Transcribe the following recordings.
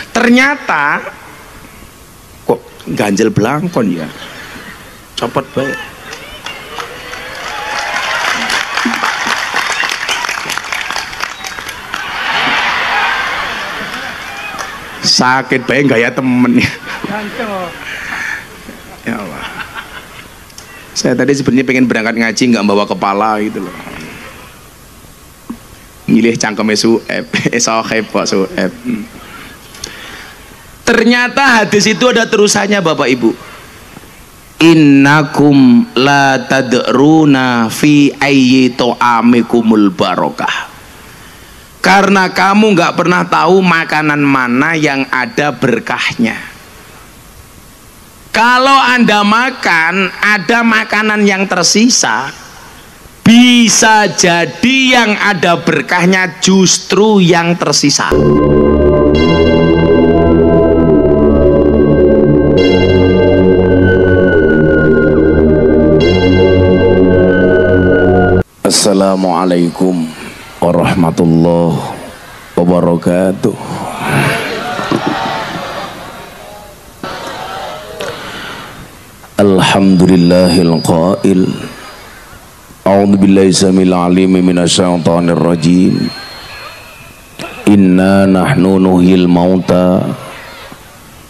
Ternyata kok ganjel belangkon ya, copot baik. Sakit baik nggak ya temen ya? Ya Allah. Saya tadi sebenarnya pengen berangkat ngaji nggak bawa kepala gitu loh. Milih cangkeme sueb, soheb kok sueb. Ternyata hadis itu ada terusannya Bapak Ibu. Innakum la tadruna fi ayyi ta'amikumul barokah. Karena kamu nggak pernah tahu makanan mana yang ada berkahnya. Kalau Anda makan ada makanan yang tersisa, bisa jadi yang ada berkahnya justru yang tersisa. Assalamualaikum warahmatullahi wabarakatuh. Alhamdulillahil qail a'udzu billahi samil alim minasyaitonir rajim. Inna nahnu nuhyil mauta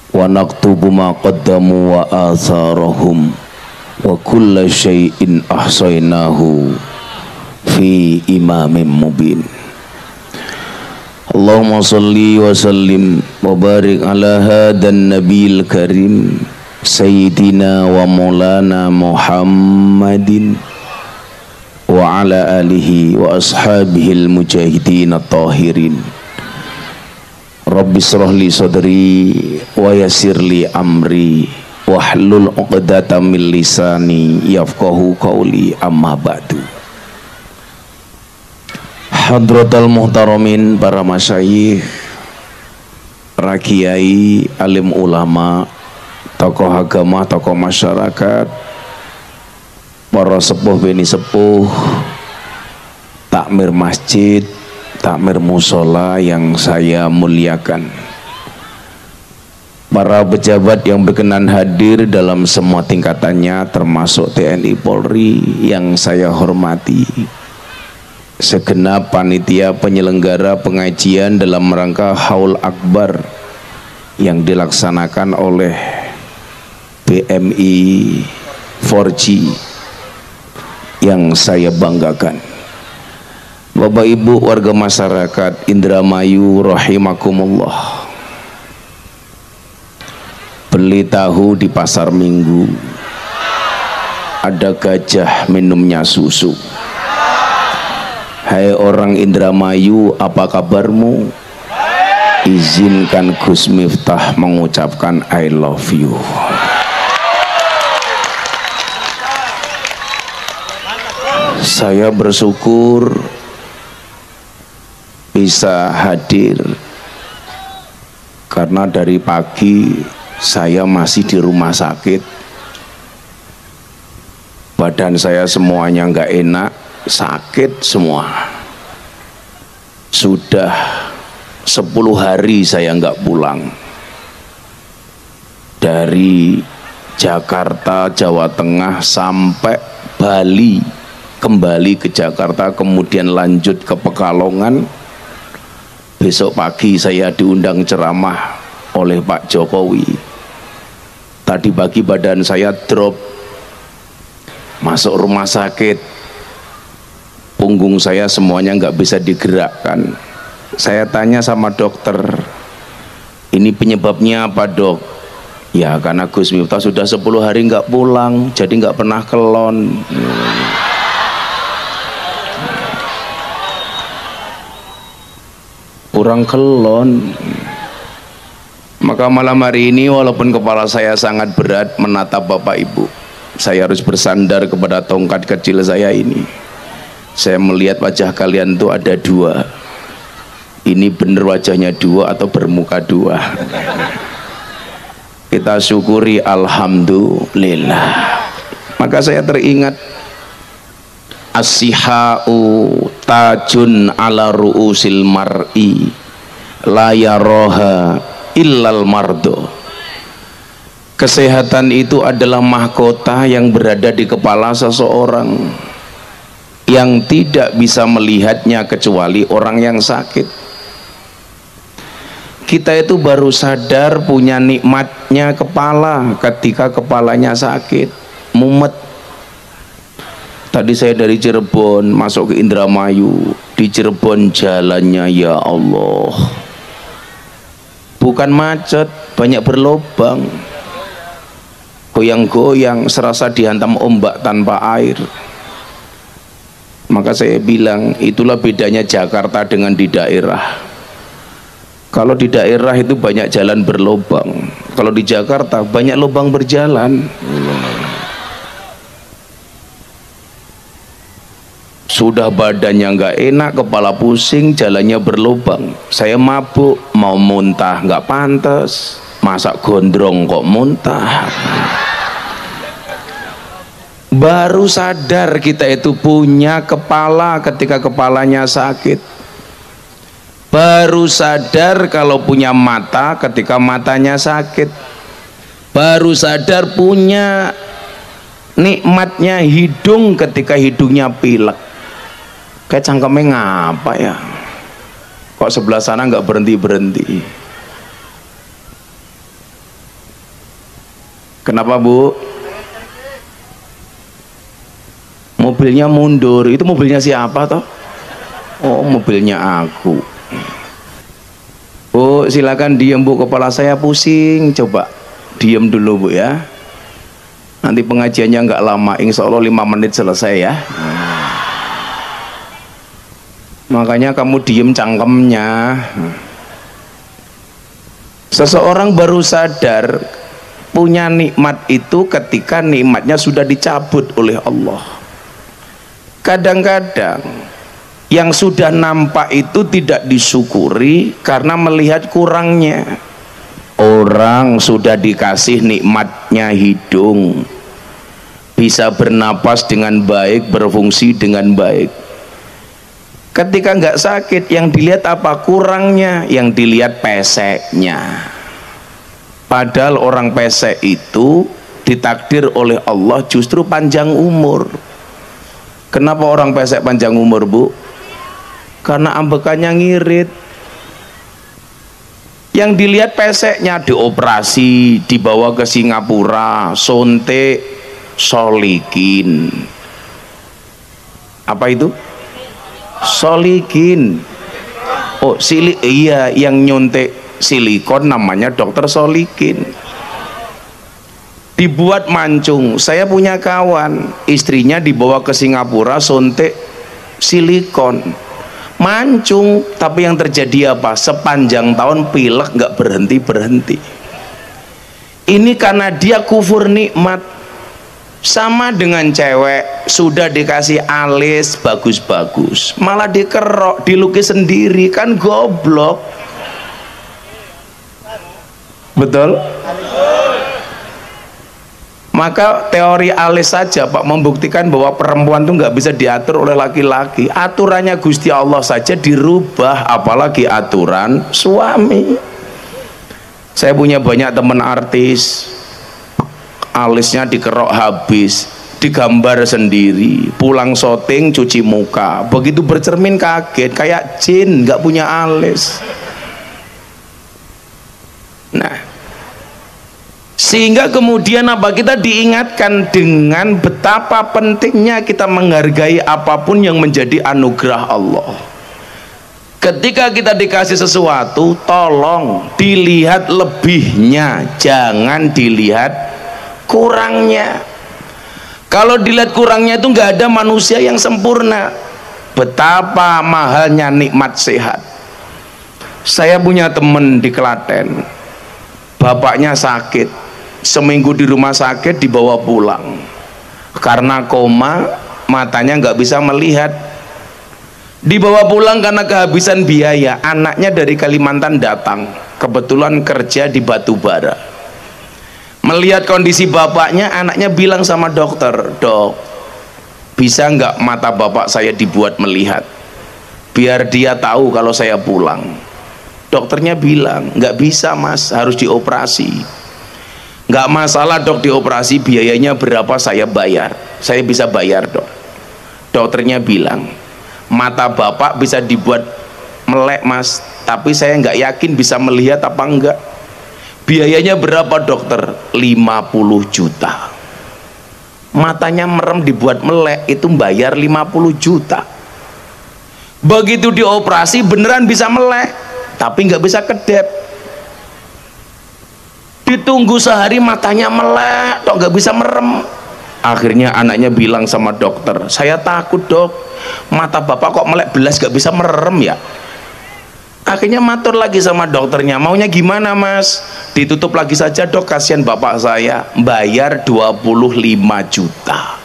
wa naktubu ma qaddamu wa atharahum wa kulla syai'in ahsaynahu fi imamin mubin. Allahumma salli wa sallim wa barik ala hadan nabiyil karim sayyidina wa maulana Muhammadin wa ala alihi wa ashabihil mujahidin at-tahirin. Rabbi shrah li sadri wa yassir li amri wahlul 'uqdatam min lisani yafqahu qawli, amma ba'du. Hadratal muhtaramin, para masyayikh, para kiai, alim ulama, tokoh agama, tokoh masyarakat, para sepuh beni sepuh, takmir masjid, takmir musola yang saya muliakan, para pejabat yang berkenan hadir dalam semua tingkatannya termasuk TNI Polri yang saya hormati, segenap panitia penyelenggara pengajian dalam rangka Haul Akbar yang dilaksanakan oleh BMI 4G yang saya banggakan. Bapak Ibu warga masyarakat Indramayu rahimakumullah. Beli tahu di pasar Minggu, ada gajah minumnya susu. Hai orang Indramayu, apa kabarmu? Izinkan Gus Miftah mengucapkan I love you. Saya bersyukur bisa hadir karena dari pagi saya masih di rumah sakit. Badan saya semuanya nggak enak, sakit semua. Sudah 10 hari saya nggak pulang dari Jakarta, Jawa Tengah sampai Bali, kembali ke Jakarta, kemudian lanjut ke Pekalongan. Besok pagi saya diundang ceramah oleh Pak Jokowi. Tadi pagi badan saya drop, masuk rumah sakit, punggung saya semuanya nggak bisa digerakkan. Saya tanya sama dokter, ini penyebabnya apa dok? Ya karena Gus Miftah sudah 10 hari nggak pulang, jadi nggak pernah kelon. Kurang kelon. Maka malam hari ini walaupun kepala saya sangat berat menatap Bapak Ibu, saya harus bersandar kepada tongkat kecil saya ini. Saya melihat wajah kalian tuh ada dua. Ini bener wajahnya dua atau bermuka dua? Kita syukuri alhamdulillah. Maka saya teringat as-sihau tajun ala ru'usil mar'i la yaroha illal mardo. Kesehatan itu adalah mahkota yang berada di kepala seseorang yang tidak bisa melihatnya kecuali orang yang sakit. Kita itu baru sadar punya nikmatnya kepala ketika kepalanya sakit, mumet. Tadi saya dari Cirebon masuk ke Indramayu. Di Cirebon jalannya ya Allah, bukan macet, banyak berlobang, goyang-goyang serasa dihantam ombak tanpa air. Maka saya bilang itulah bedanya Jakarta dengan di daerah. Kalau di daerah itu banyak jalan berlobang, kalau di Jakarta banyak lubang berjalan. Sudah badannya nggak enak, kepala pusing, jalannya berlubang. Saya mabuk, mau muntah nggak pantas, masak gondrong kok muntah. Baru sadar kita itu punya kepala ketika kepalanya sakit. Baru sadar kalau punya mata ketika matanya sakit. Baru sadar punya nikmatnya hidung ketika hidungnya pilek. Kayak cangkemnya ngapa ya? Kok sebelah sana nggak berhenti-berhenti? Kenapa Bu? Mobilnya mundur. Itu mobilnya siapa toh? Oh, mobilnya aku. Bu, silakan diem Bu, kepala saya pusing. Coba diem dulu Bu ya. Nanti pengajiannya nggak lama, insya Allah 5 menit selesai ya. Makanya kamu diem cangkemnya. Seseorang baru sadar punya nikmat itu ketika nikmatnya sudah dicabut oleh Allah. Kadang-kadang yang sudah nampak itu tidak disyukuri karena melihat kurangnya. Orang sudah dikasih nikmatnya hidung, bisa bernapas dengan baik, berfungsi dengan baik. Ketika nggak sakit, yang dilihat apa? Kurangnya. Yang dilihat peseknya. Padahal orang pesek itu ditakdir oleh Allah justru panjang umur. Kenapa orang pesek panjang umur Bu? Karena ambekannya ngirit. Yang dilihat peseknya, dioperasi, dibawa ke Singapura, suntik, solikin. Apa itu? Solikin. Oh, iya, yang nyuntik silikon namanya dokter Solikin. Dibuat mancung. Saya punya kawan, istrinya dibawa ke Singapura suntik silikon, mancung, tapi yang terjadi apa? Sepanjang tahun pilek nggak berhenti. Ini karena dia kufur nikmat. Sama dengan cewek sudah dikasih alis bagus-bagus, malah dikerok, dilukis sendiri, kan goblok. Betul? Maka teori alis saja Pak membuktikan bahwa perempuan itu nggak bisa diatur oleh laki-laki. Aturannya Gusti Allah saja dirubah, apalagi aturan suami. Saya punya banyak teman artis, alisnya dikerok habis, digambar sendiri, pulang syuting cuci muka, begitu bercermin kaget kayak jin, nggak punya alis. Nah, sehingga kemudian apa? Kita diingatkan dengan betapa pentingnya kita menghargai apapun yang menjadi anugerah Allah. Ketika kita dikasih sesuatu, tolong dilihat lebihnya, jangan dilihat kurangnya. Kalau dilihat kurangnya itu nggak ada manusia yang sempurna. Betapa mahalnya nikmat sehat. Saya punya teman di Klaten, bapaknya sakit, seminggu di rumah sakit, dibawa pulang karena koma, matanya nggak bisa melihat. Dibawa pulang karena kehabisan biaya. Anaknya dari Kalimantan datang, kebetulan kerja di batu bara. Melihat kondisi bapaknya, anaknya bilang sama dokter, "Dok, bisa nggak mata bapak saya dibuat melihat, biar dia tahu kalau saya pulang." Dokternya bilang nggak bisa mas, harus dioperasi. Nggak masalah dok, dioperasi, biayanya berapa saya bayar, saya bisa bayar dok. Dokternya bilang mata bapak bisa dibuat melek mas, tapi saya nggak yakin bisa melihat apa enggak. Biayanya berapa dokter? 50 juta. Matanya merem dibuat melek itu bayar 50 juta. Begitu dioperasi beneran bisa melek, tapi nggak bisa kedap. Ditunggu sehari matanya melek, tok nggak bisa merem. Akhirnya anaknya bilang sama dokter, saya takut dok, mata bapak kok melek belas gak bisa merem ya. Akhirnya matur lagi sama dokternya, maunya gimana mas? Ditutup lagi saja dok, kasihan bapak saya. Bayar 25 juta.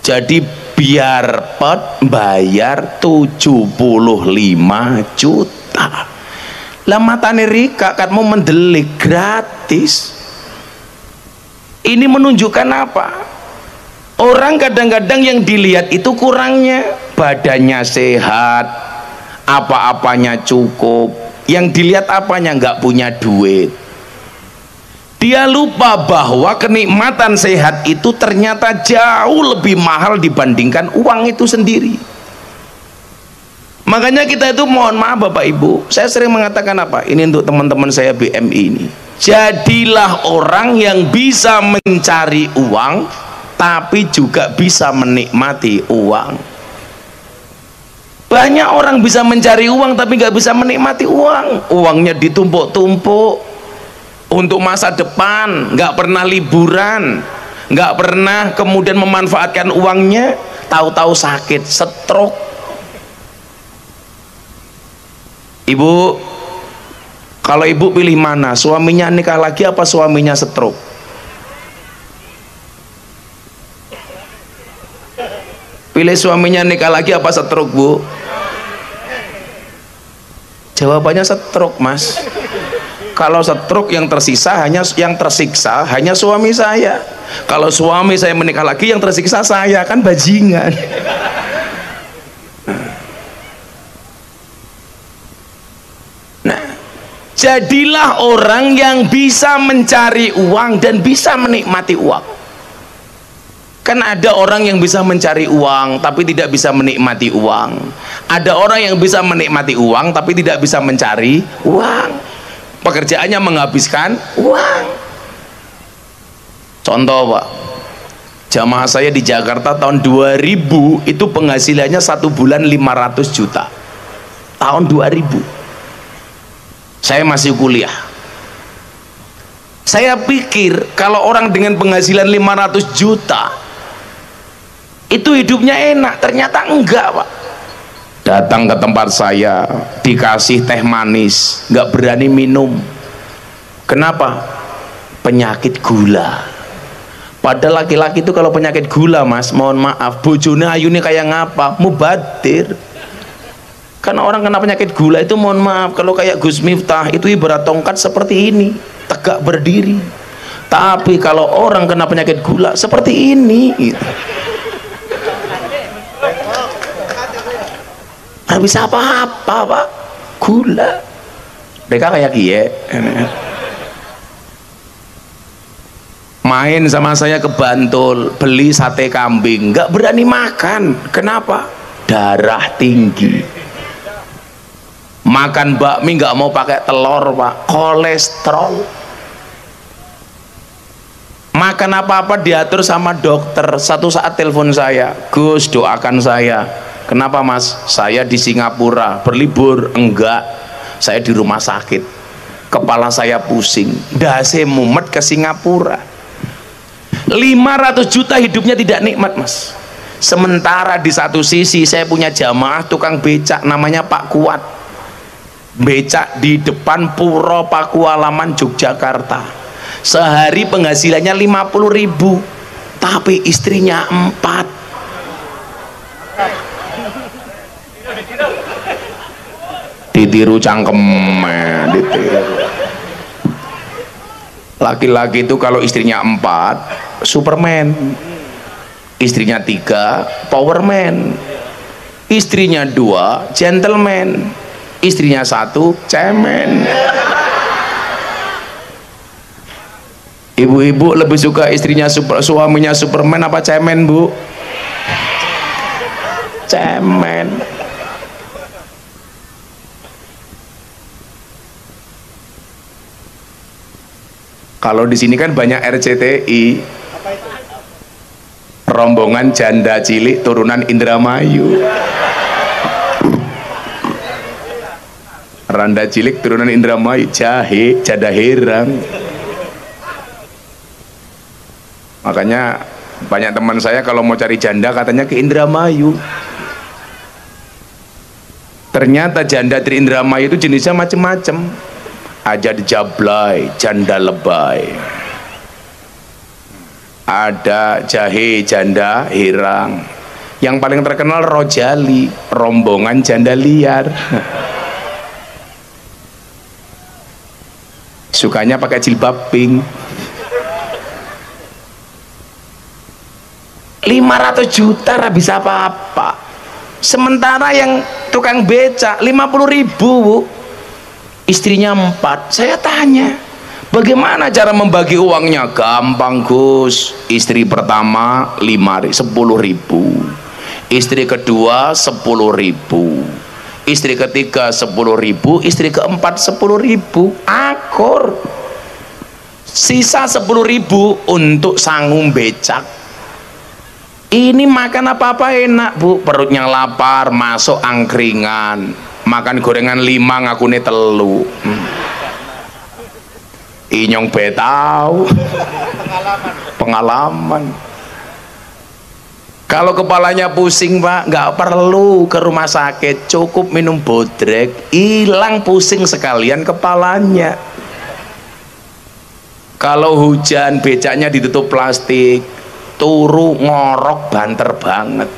Jadi biar pot bayar 75 juta. Lah matane Rika kan mau mendelik gratis. Ini menunjukkan apa? Orang kadang-kadang yang dilihat itu kurangnya, badannya sehat, apa-apanya cukup, yang dilihat apanya? Nggak punya duit. Dia lupa bahwa kenikmatan sehat itu ternyata jauh lebih mahal dibandingkan uang itu sendiri. Makanya kita itu mohon maaf Bapak Ibu, saya sering mengatakan apa? Ini untuk teman-teman saya BMI ini. Jadilah orang yang bisa mencari uang tapi juga bisa menikmati uang. Banyak orang bisa mencari uang tapi nggak bisa menikmati uang. Uangnya ditumpuk-tumpuk untuk masa depan, nggak pernah liburan, nggak pernah kemudian memanfaatkan uangnya, tahu-tahu sakit, stroke. Ibu, kalau ibu pilih mana? Suaminya nikah lagi apa suaminya stroke? Pilih suaminya nikah lagi apa stroke bu? Jawabannya stroke mas. Kalau stroke yang tersiksa hanya suami saya. Kalau suami saya menikah lagi yang tersiksa saya, kan bajingan. Nah, jadilah orang yang bisa mencari uang dan bisa menikmati uang. Kan ada orang yang bisa mencari uang tapi tidak bisa menikmati uang. Ada orang yang bisa menikmati uang tapi tidak bisa mencari uang. Pekerjaannya menghabiskan uang. Contoh Pak, jamaah saya di Jakarta tahun 2000 itu penghasilannya 1 bulan 500 juta. Tahun 2000 saya masih kuliah. Saya pikir kalau orang dengan penghasilan 500 juta itu hidupnya enak, ternyata enggak Pak. Datang ke tempat saya dikasih teh manis, nggak berani minum. Kenapa? Penyakit gula. Padahal laki-laki itu kalau penyakit gula mas, mohon maaf, bojone ayune kayak ngapa? Mubadir. Karena orang kena penyakit gula itu mohon maaf, kalau kayak Gus Miftah itu ibarat tongkat seperti ini, tegak berdiri. Tapi kalau orang kena penyakit gula seperti ini gitu. Nggak bisa apa-apa Pak, gula. Mereka kayak kie main sama saya ke Bantul, beli sate kambing, nggak berani makan. Kenapa? Darah tinggi. Makan bakmi nggak mau pakai telur Pak, kolesterol. Makan apa-apa diatur sama dokter. Satu saat telepon saya, Gus doakan saya. Kenapa mas? Saya di Singapura berlibur. Enggak, saya di rumah sakit, kepala saya pusing, dase mumet ke Singapura. 500 juta hidupnya tidak nikmat mas. Sementara di satu sisi saya punya jamaah tukang becak namanya Pak Kuat, becak di depan Puro Pakualaman Yogyakarta. Sehari penghasilannya 50.000 tapi istrinya 4. Ditiru cangkem, ditiru. Laki-laki itu kalau istrinya 4 Superman, istrinya 3 Powerman, istrinya 2 Gentleman, istrinya satu, cemen. Ibu-ibu lebih suka istrinya suaminya Superman apa cemen, Bu? Cemen. Kalau di sini kan banyak RCTI, rombongan janda cilik turunan Indramayu. Randa cilik turunan Indramayu, jahe, jada herang. Makanya banyak teman saya kalau mau cari janda katanya ke Indramayu. Ternyata janda di Indramayu itu jenisnya macam-macam. Ada jablay, janda lebay. Ada jahe, janda herang. Yang paling terkenal Rojali, rombongan janda liar. Sukanya pakai jilbab pink. 500 juta bisa apa-apa. Sementara yang tukang becak 50.000, Bu. Istrinya 4. Saya tanya, bagaimana cara membagi uangnya? Gampang, Gus. Istri pertama 10.000, istri kedua 10.000, istri ketiga 10.000, istri keempat 10.000. Akur. Sisa 10.000 untuk sanggung becak. Ini makan apa-apa enak, Bu. Perutnya lapar, masuk angkringan. Makan gorengan 5 ngakune 3. Inyong betau. Pengalaman. Kalau kepalanya pusing, Pak, nggak perlu ke rumah sakit, cukup minum bodrek, hilang pusing sekalian kepalanya. Kalau hujan, becaknya ditutup plastik, turu ngorok banter banget.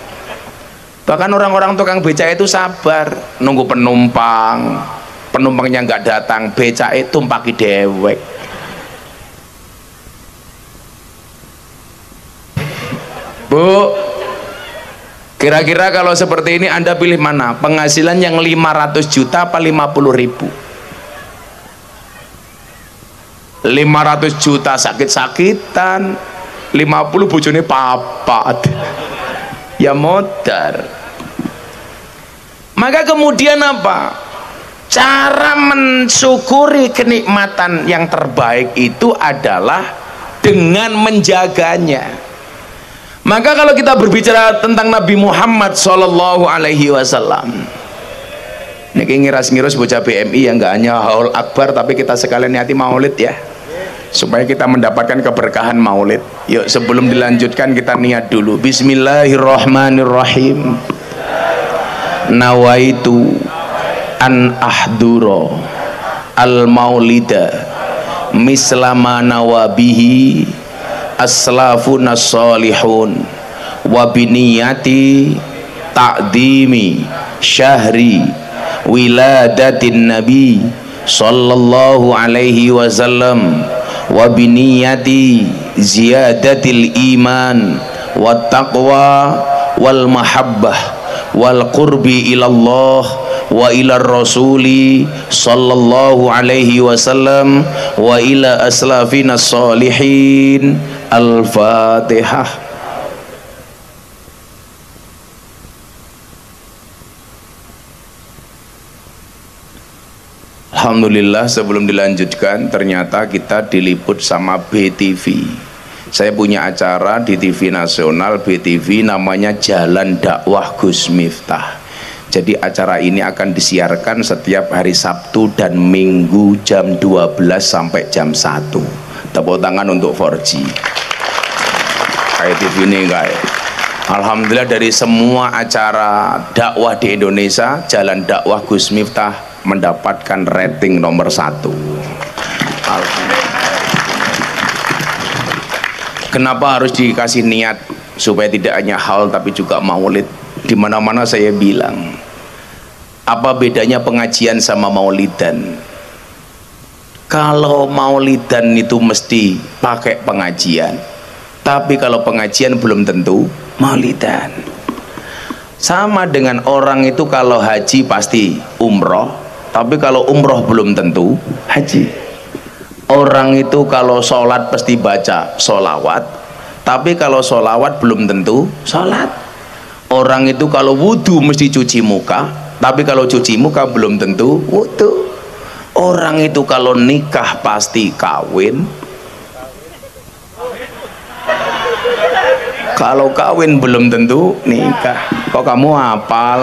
Bahkan orang-orang tukang becak itu sabar nunggu penumpangnya nggak datang, becak itu tumpaki dewek. Bu, kira-kira kalau seperti ini Anda pilih mana? Penghasilan yang 500 juta apa 50.000? 500 juta sakit-sakitan, 50 bojone papat. Ya modar. Maka kemudian apa? Cara mensyukuri kenikmatan yang terbaik itu adalah dengan menjaganya. Maka kalau kita berbicara tentang Nabi Muhammad Sallallahu Alaihi Wasallam, niki ngiras-ngiras bocah BMI yang nggak hanya haul akbar, tapi kita sekalian niati maulid ya, supaya kita mendapatkan keberkahan maulid. Yuk sebelum dilanjutkan kita niat dulu. Bismillahirrahmanirrahim. Nawaitu an ahduro al maulida mislama nawabihi aslafuna salihun wa biniyati ta'dimi syahri wiladatin nabi sallallahu alaihi wasallam wa biniyati ziyadatil iman wa taqwa wal mahabbah wal qurbi ilallah wa ila rasuli sallallahu alaihi wasallam wa ila aslafina salihin. Al-Fatihah. Alhamdulillah, sebelum dilanjutkan ternyata kita diliput sama BTV. Saya punya acara di TV nasional BTV namanya Jalan Dakwah Gus Miftah. Jadi acara ini akan disiarkan setiap hari Sabtu dan Minggu jam 12 sampai jam 1. Tepuk tangan untuk 4G. Kayak TV ini kayak. Alhamdulillah dari semua acara dakwah di Indonesia, Jalan Dakwah Gus Miftah mendapatkan rating nomor 1. Alhamdulillah. Kenapa harus dikasih niat supaya tidak hanya haul tapi juga maulid? Di mana-mana saya bilang, apa bedanya pengajian sama maulidan? Kalau maulidan itu mesti pakai pengajian, tapi kalau pengajian belum tentu maulidan. Sama dengan orang itu kalau haji pasti umroh, tapi kalau umroh belum tentu haji. Orang itu kalau sholat pasti baca sholawat, tapi kalau sholawat belum tentu sholat. Orang itu kalau wudhu mesti cuci muka, tapi kalau cuci muka belum tentu wudhu. Orang itu kalau nikah pasti kawin, kalau kawin belum tentu nikah. Kok kamu hafal?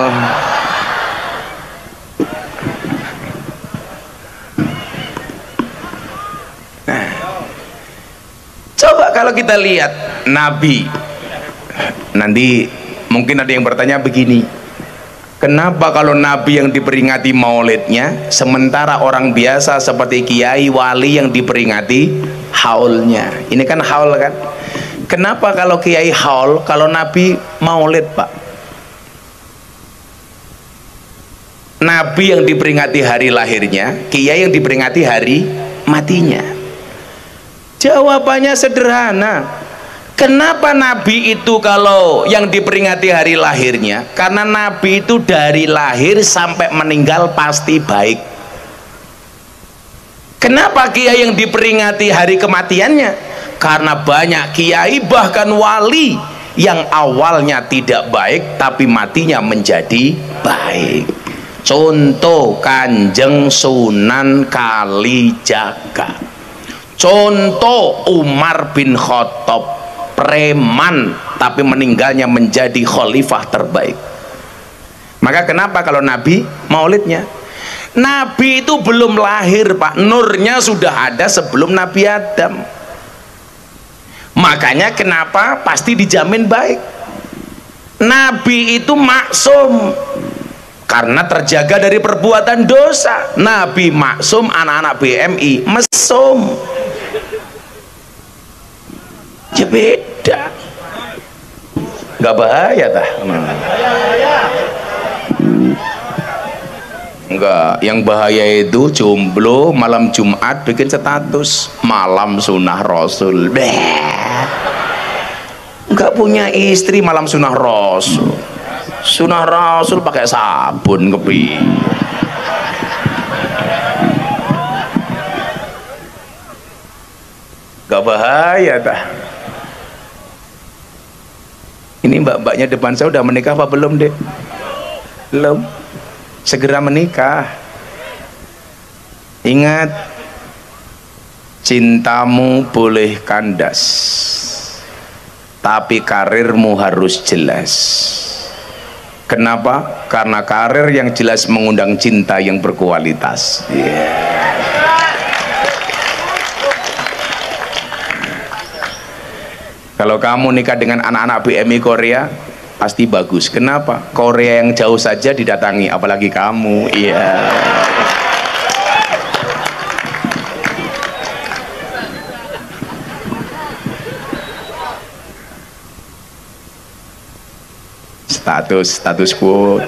Nah, coba kalau kita lihat Nabi, nanti mungkin ada yang bertanya begini, kenapa kalau Nabi yang diperingati maulidnya, sementara orang biasa seperti kiai wali yang diperingati haulnya? Ini kan haul kan? Kenapa kalau kiai haul, kalau Nabi maulid, Pak? Nabi yang diperingati hari lahirnya, kiai yang diperingati hari matinya. Jawabannya sederhana. Kenapa Nabi itu kalau yang diperingati hari lahirnya? Karena Nabi itu dari lahir sampai meninggal pasti baik. Kenapa kiai yang diperingati hari kematiannya? Karena banyak kiai bahkan wali yang awalnya tidak baik tapi matinya menjadi baik. Contoh Kanjeng Sunan Kalijaga, contoh Umar bin Khattab, preman tapi meninggalnya menjadi khalifah terbaik. Maka kenapa kalau Nabi maulidnya? Nabi itu belum lahir, Pak. Nurnya sudah ada sebelum Nabi Adam. Makanya kenapa pasti dijamin baik. Nabi itu maksum karena terjaga dari perbuatan dosa. Nabi maksum, anak-anak BMI mesum. Ya beda, nggak bahaya tah? Enggak, yang bahaya itu jomblo malam Jumat bikin status malam sunnah Rasul. Enggak punya istri malam sunnah Rasul. Sunnah Rasul pakai sabun kepi. Nggak bahaya tah? Ini mbak-mbaknya depan saya udah menikah apa belum, Dek? Belum. Segera menikah. Ingat, cintamu boleh kandas, tapi karirmu harus jelas. Kenapa? Karena karir yang jelas mengundang cinta yang berkualitas. Kalau kamu nikah dengan anak-anak BMI Korea pasti bagus. Kenapa? Korea yang jauh saja didatangi, apalagi kamu. Iya. Status quo.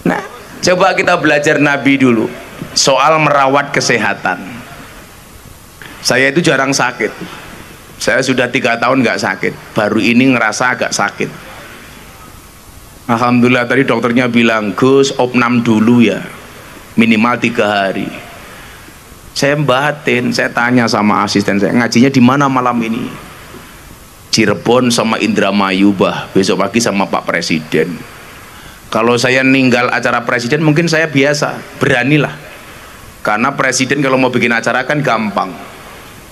Nah, coba kita belajar Nabi dulu soal merawat kesehatan. Saya itu jarang sakit. Saya sudah 3 tahun nggak sakit, baru ini ngerasa agak sakit. Alhamdulillah tadi dokternya bilang, Gus opnam dulu ya, minimal 3 hari. Saya batin, saya tanya sama asisten saya, ngajinya di mana malam ini? Cirebon sama Indramayu, bah, besok pagi sama Pak Presiden. Kalau saya ninggal acara presiden mungkin saya biasa, beranilah. Karena presiden kalau mau bikin acara kan gampang,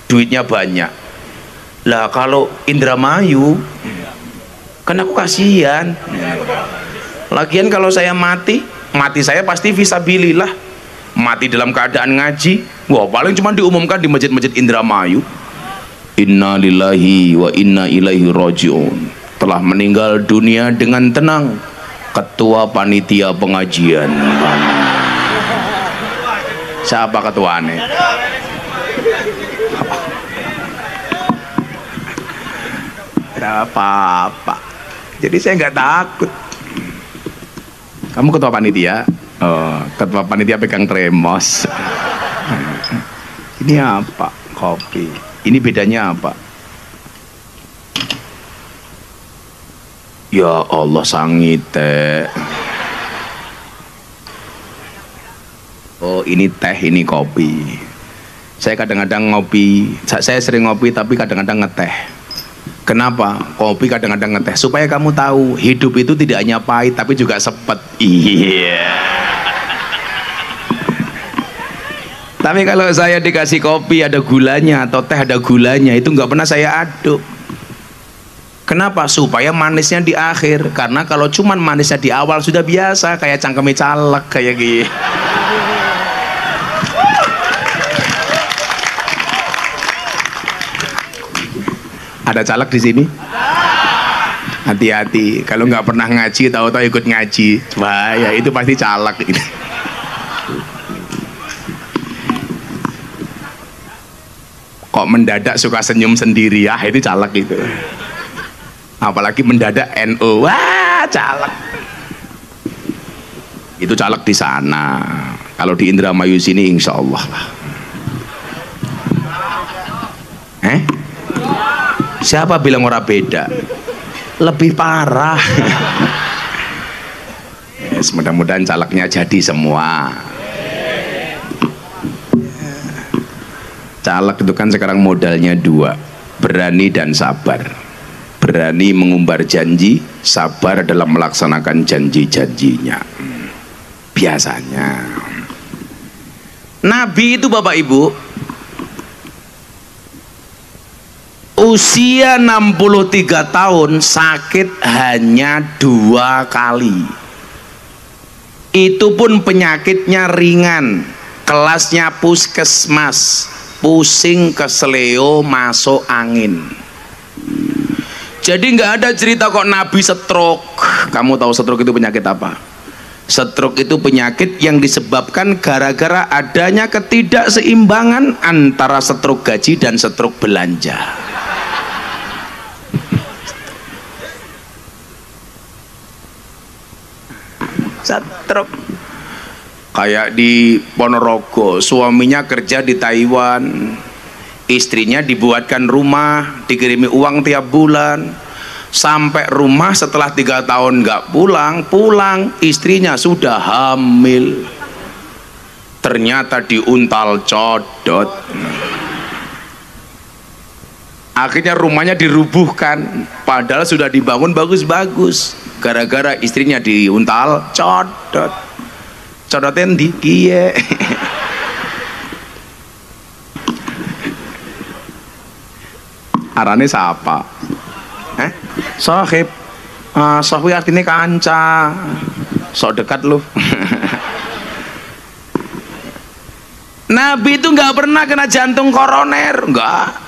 duitnya banyak. Lah kalau Indramayu kan aku kasihan. Lagian kalau saya mati saya pasti fisabilillah, mati dalam keadaan ngaji. Wah, paling cuma diumumkan di masjid-masjid Indramayu, inna lillahi wa inna ilaihi rajiun, telah meninggal dunia dengan tenang ketua panitia pengajian. Siapa ketuanya? Apa-apa, jadi saya nggak takut. Kamu ketua panitia? Oh, ketua panitia pegang tremos. Ini apa? Kopi. Ini bedanya apa? Ya Allah, sangite. Oh ini teh, ini kopi. Saya kadang-kadang ngopi, saya sering ngopi tapi kadang-kadang ngeteh. Kenapa? Kopi kadang-kadang ngeteh supaya kamu tahu hidup itu tidak hanya pahit tapi juga sepet. Iya. Tapi kalau saya dikasih kopi ada gulanya atau teh ada gulanya, itu nggak pernah saya aduk. Kenapa? Supaya manisnya di akhir. Karena kalau cuman manisnya di awal sudah biasa, kayak cangkeme caleg kayak gini. Ada caleg di sini? Hati-hati, kalau nggak pernah ngaji, tahu-tahu ikut ngaji, bahaya, itu pasti caleg. Kok mendadak suka senyum sendiri, ya itu caleg itu. Apalagi mendadak NU, wah caleg. Itu caleg di sana. Kalau di Indramayu sini, insya Allah lah. Siapa bilang orang beda? Lebih parah. Yes, mudah-mudahan calegnya jadi semua. Caleg itu kan sekarang modalnya dua, berani dan sabar. Berani mengumbar janji, sabar dalam melaksanakan janji-janjinya. Biasanya Nabi itu Bapak Ibu usia 63 tahun sakit hanya 2 kali. Itu pun penyakitnya ringan, kelasnya puskesmas, pusing, keseleo, masuk angin. Jadi nggak ada cerita kok Nabi stroke. Kamu tahu stroke itu penyakit apa? Stroke itu penyakit yang disebabkan gara-gara adanya ketidakseimbangan antara stroke gaji dan stroke belanja. Stroke kayak di Ponorogo, suaminya kerja di Taiwan, istrinya dibuatkan rumah, dikirimi uang tiap bulan, sampai rumah setelah 3 tahun nggak pulang, istrinya sudah hamil, ternyata diuntal codot. Akhirnya rumahnya dirubuhkan, padahal sudah dibangun bagus-bagus, gara-gara istrinya diuntal codot. Codotnya di kie. Arane siapa? Sohib. Sohib artinya kanca. Sok dekat lu. Nabi itu nggak pernah kena jantung koroner, nggak.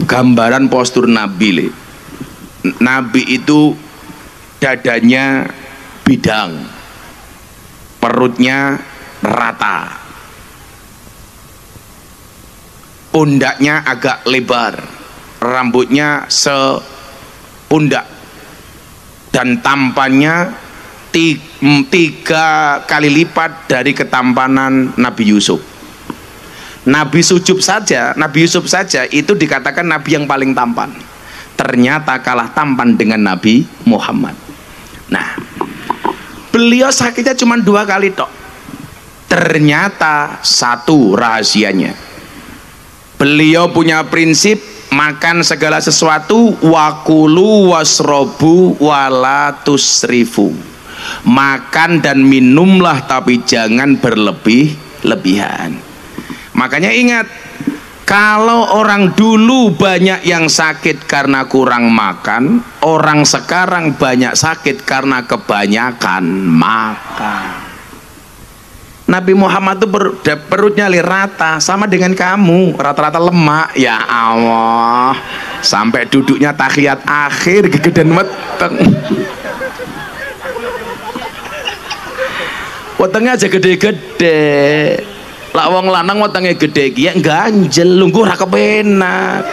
Gambaran postur Nabi, Nabi itu dadanya bidang, perutnya rata, pundaknya agak lebar, rambutnya sepundak, dan tampannya 3 kali lipat dari ketampanan Nabi Yusuf. Nabi Yusuf saja itu dikatakan Nabi yang paling tampan. Ternyata kalah tampan dengan Nabi Muhammad. Nah, beliau sakitnya cuma 2 kali tok. Ternyata satu rahasianya, beliau punya prinsip makan segala sesuatu wakulu wasrobu wala tusrifu. Makan dan minumlah tapi jangan berlebih-lebihan. Makanya ingat, kalau orang dulu banyak yang sakit karena kurang makan, orang sekarang banyak sakit karena kebanyakan makan. Nabi Muhammad itu perutnya rata, sama dengan kamu, rata-rata lemak. Ya Allah, sampai duduknya tahiyat akhir gegedan weteng. Wetengnya aja gede-gede. Lah wong lanang wetenge gede iki ya ganjel, lungguh ra kepenak.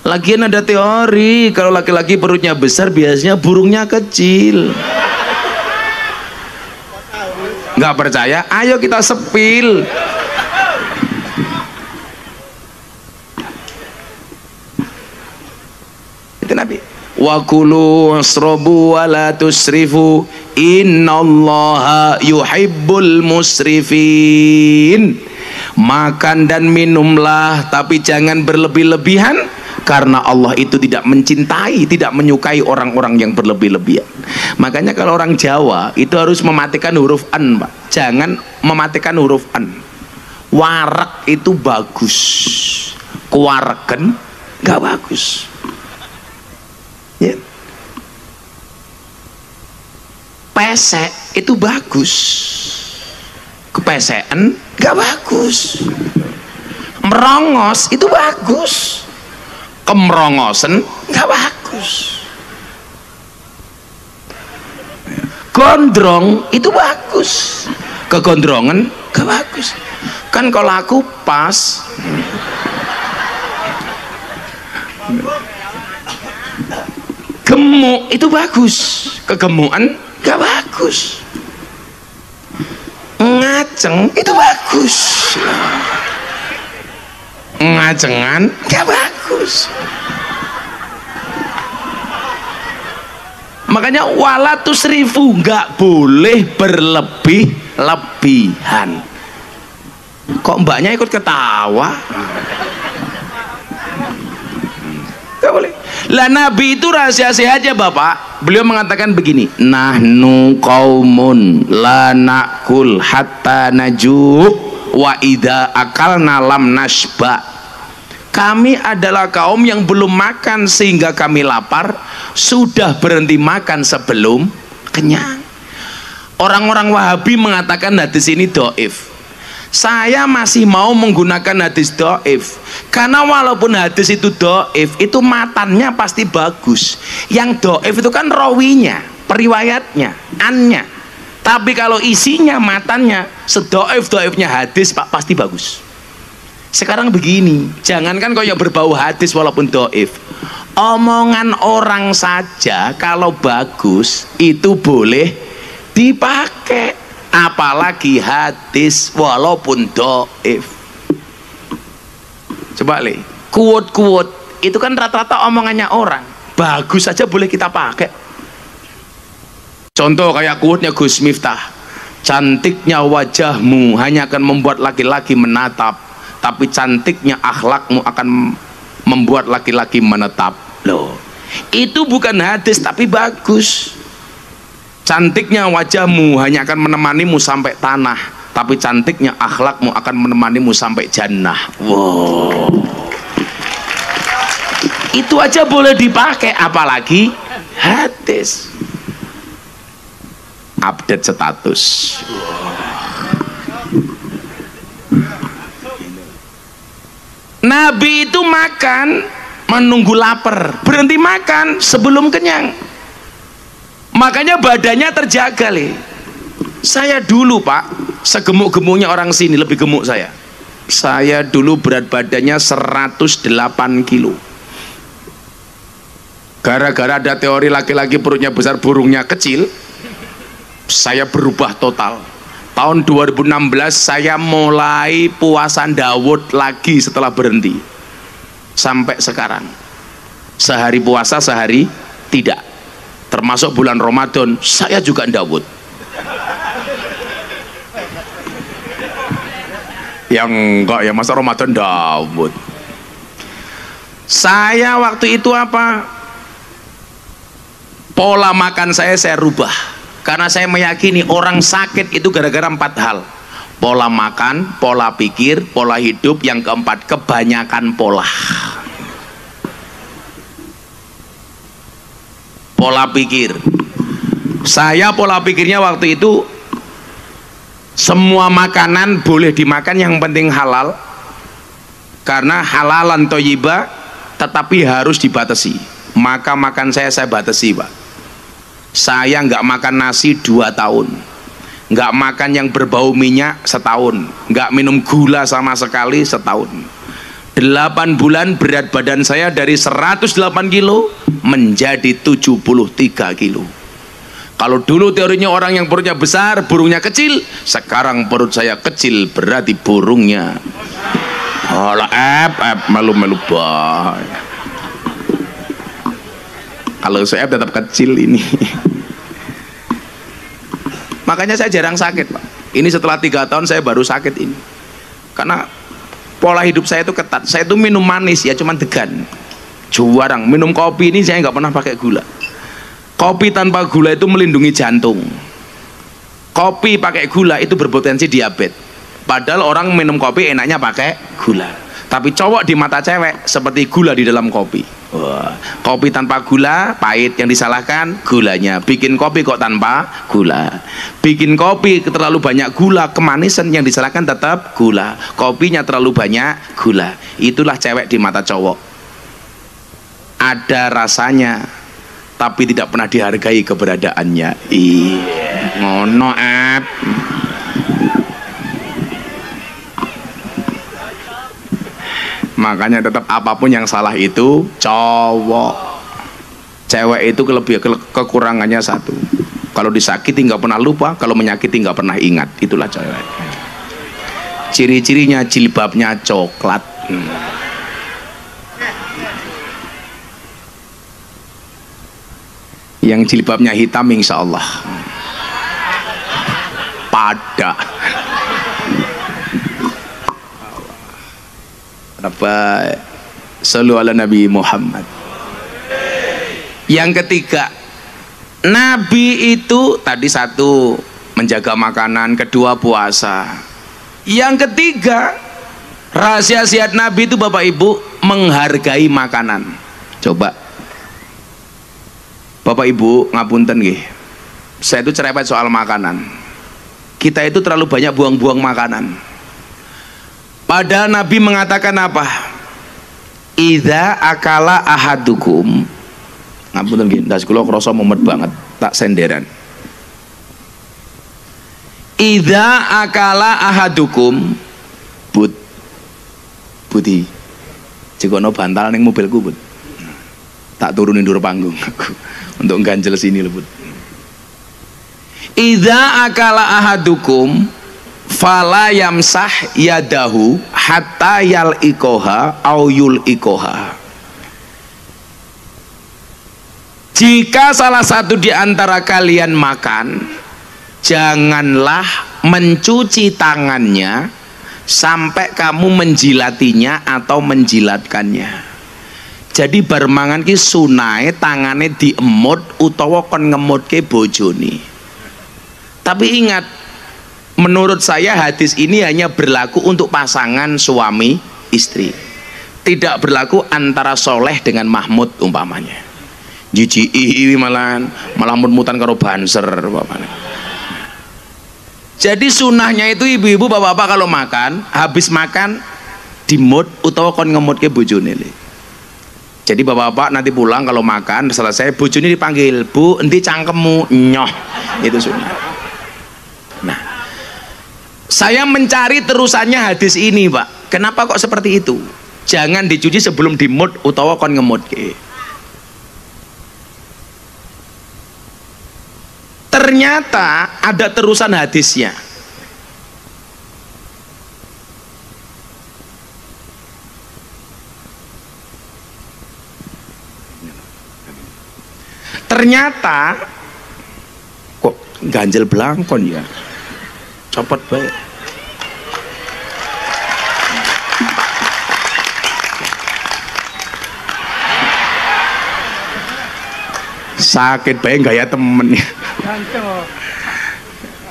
Lagian ada teori kalau laki-laki perutnya besar biasanya burungnya kecil. Nggak percaya? Ayo kita sepil. Itu Nabi. wa kulu wasrabu wa la tusrifu innallaha yuhibbul musrifin. Makan dan minumlah tapi jangan berlebih-lebihan, karena Allah itu tidak mencintai, tidak menyukai orang-orang yang berlebih-lebihan. Makanya kalau orang Jawa itu harus mematikan huruf an, Pak. Jangan mematikan huruf an. Warak itu bagus, kuwareken nggak bagus ya. Pesek itu bagus, kepesekan nggak bagus. Merongos itu bagus, kemrongosen nggak bagus. Gondrong itu bagus, kegondrongan nggak bagus. Kan kalau aku pas. Gemuk itu bagus, kegemukan gak bagus. Ngaceng itu bagus, ngacengan gak bagus. Makanya wala tusrifu, gak boleh berlebih-lebihan. Kok mbaknya ikut ketawa? Gak boleh. Lah Nabi itu rahasia aja Bapak. Beliau mengatakan begini, nahnu qaumun la nakul hatta najub wa idza akalna lam nashba. Kami adalah kaum yang belum makan sehingga kami lapar, sudah berhenti makan sebelum kenyang. Orang-orang Wahabi mengatakan hadis ini dhaif. Saya masih mau menggunakan hadis dhaif, karena walaupun hadis itu dhaif, itu matannya pasti bagus. Yang dhaif itu kan rawinya, periwayatnya, annya. Tapi kalau isinya, matannya, sedaif-daifnya hadis Pak, pasti bagus. Sekarang begini, jangankan kau yang berbau hadis walaupun dhaif, omongan orang saja kalau bagus itu boleh dipakai. Apalagi hadis walaupun dhaif. Coba li, quote itu kan rata-rata omongannya orang, bagus saja boleh kita pakai. Contoh kayak quote-nya Gus Miftah, cantiknya wajahmu hanya akan membuat laki-laki menatap, tapi cantiknya akhlakmu akan membuat laki-laki menetap. Loh, itu bukan hadis tapi bagus. Cantiknya wajahmu hanya akan menemanimu sampai tanah, tapi cantiknya akhlakmu akan menemanimu sampai jannah. Wow, itu aja boleh dipakai, apalagi hadis. Update status. Nabi itu makan menunggu lapar, berhenti makan sebelum kenyang. Makanya badannya terjaga li. Saya dulu Pak, segemuk-gemuknya orang sini, lebih gemuk saya. Saya dulu berat badannya 108 kilo. Gara-gara ada teori laki-laki perutnya besar, burungnya kecil, saya berubah total. Tahun 2016 saya mulai puasa Daud lagi setelah berhenti. Sampai sekarang. Sehari puasa, sehari tidak. Termasuk bulan Ramadan saya juga Daud. Yang enggak ya, masa Ramadan Daud. Saya waktu itu apa? Pola makan saya rubah, karena saya meyakini orang sakit itu gara-gara 4 hal: pola makan, pola pikir, pola hidup, yang keempat kebanyakan pola. Pola pikir, saya pola pikirnya waktu itu semua makanan boleh dimakan, yang penting halal, karena halalan thayyibah, tetapi harus dibatasi. Maka makan saya batasi Pak. Saya nggak makan nasi 2 tahun, nggak makan yang berbau minyak setahun, nggak minum gula sama sekali setahun. 8 bulan berat badan saya dari 108 kilo menjadi 73 kilo. Kalau dulu teorinya orang yang perutnya besar, burungnya kecil, sekarang perut saya kecil, berarti burungnya malu-malu baik. Kalau Soeb tetap kecil ini. Makanya saya jarang sakit, Pak. Ini setelah 3 tahun saya baru sakit ini. Karena pola hidup saya itu ketat. Saya itu minum manis ya cuman degan. Jarang minum kopi, ini saya nggak pernah pakai gula. Kopi tanpa gula itu melindungi jantung. Kopi pakai gula itu berpotensi diabetes. Padahal orang minum kopi enaknya pakai gula. Tapi cowok di mata cewek seperti gula di dalam kopi. Wah, kopi tanpa gula pahit, yang disalahkan gulanya. Bikin kopi kok tanpa gula. Bikin kopi terlalu banyak gula, kemanisan, yang disalahkan tetap gula. Kopinya terlalu banyak gula. Itulah cewek di mata cowok. Ada rasanya tapi tidak pernah dihargai keberadaannya. Iya, ngono ap. Makanya tetap apapun yang salah itu cowok. Cewek itu kekurangannya satu. Kalau disakiti nggak pernah lupa, kalau menyakiti nggak pernah ingat. Itulah cewek. Ciri-cirinya jilbabnya coklat. Yang jilbabnya hitam insya Allah pada. Rabbah sallu ala Nabi Muhammad. Yang ketiga, Nabi itu tadi satu menjaga makanan, kedua puasa. Yang ketiga, rahasia sehat Nabi itu Bapak Ibu menghargai makanan. Coba Bapak Ibu ngapunten nggih. Saya itu cerewet soal makanan. Kita itu terlalu banyak buang-buang makanan. Padahal Nabi mengatakan apa? Idza akala ahadukum. Ngapunten nggih, ndas kula krasa mumet banget, tak senderan. Idza akala ahadukum Budi. Jekono bantal ning mobilku, Bud. Tak turunin dur panggung untuk ganjel sini lho, Bud. Idza akala ahadukum fala yamsah yadahu hatta yal ikoha au yul ikoha. Jika salah satu di antara kalian makan, janganlah mencuci tangannya sampai kamu menjilatinya atau menjilatkannya. Jadi bar mangan ki sunahe tangane diemut utawa kon ngemutke bojone. Tapi ingat, menurut saya hadis ini hanya berlaku untuk pasangan suami istri, tidak berlaku antara soleh dengan mahmud umpamanya. Jiji malah mut-mutan karo banser umpamanya. Jadi sunahnya itu ibu-ibu bapak-bapak kalau makan, habis makan dimut utawa kon ngemut ke bojone. Jadi bapak-bapak nanti pulang kalau makan selesai bojone dipanggil, "Bu, endi cangkemmu?" Nyoh. Itu sunah. Nah, saya mencari terusannya hadis ini, Pak. Kenapa kok seperti itu? Jangan dicuci sebelum dimut utawa kon ngemut ke. Ternyata ada terusan hadisnya. Ternyata kok ganjel belangkon ya. Copot baik. Sakit baik gaya temen ya.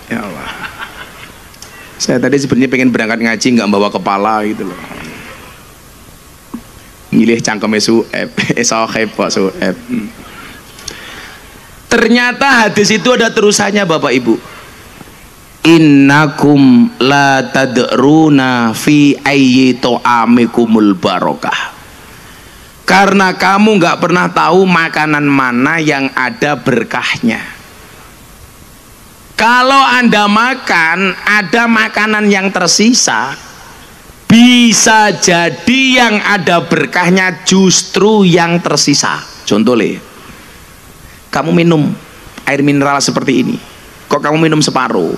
Ya Allah. Saya tadi sebenarnya pengen berangkat ngaji nggak bawa kepala gitu loh. Milih cangkeme Sueb, Soheb Pak Sueb. Ternyata hadis itu ada terusannya Bapak Ibu. Innakum la tadruna fi ayyi ta'amikumul barokah. Karena kamu nggak pernah tahu makanan mana yang ada berkahnya. Kalau Anda makan ada makanan yang tersisa, bisa jadi yang ada berkahnya justru yang tersisa. Contohnya, kamu minum air mineral seperti ini, kok kamu minum separuh,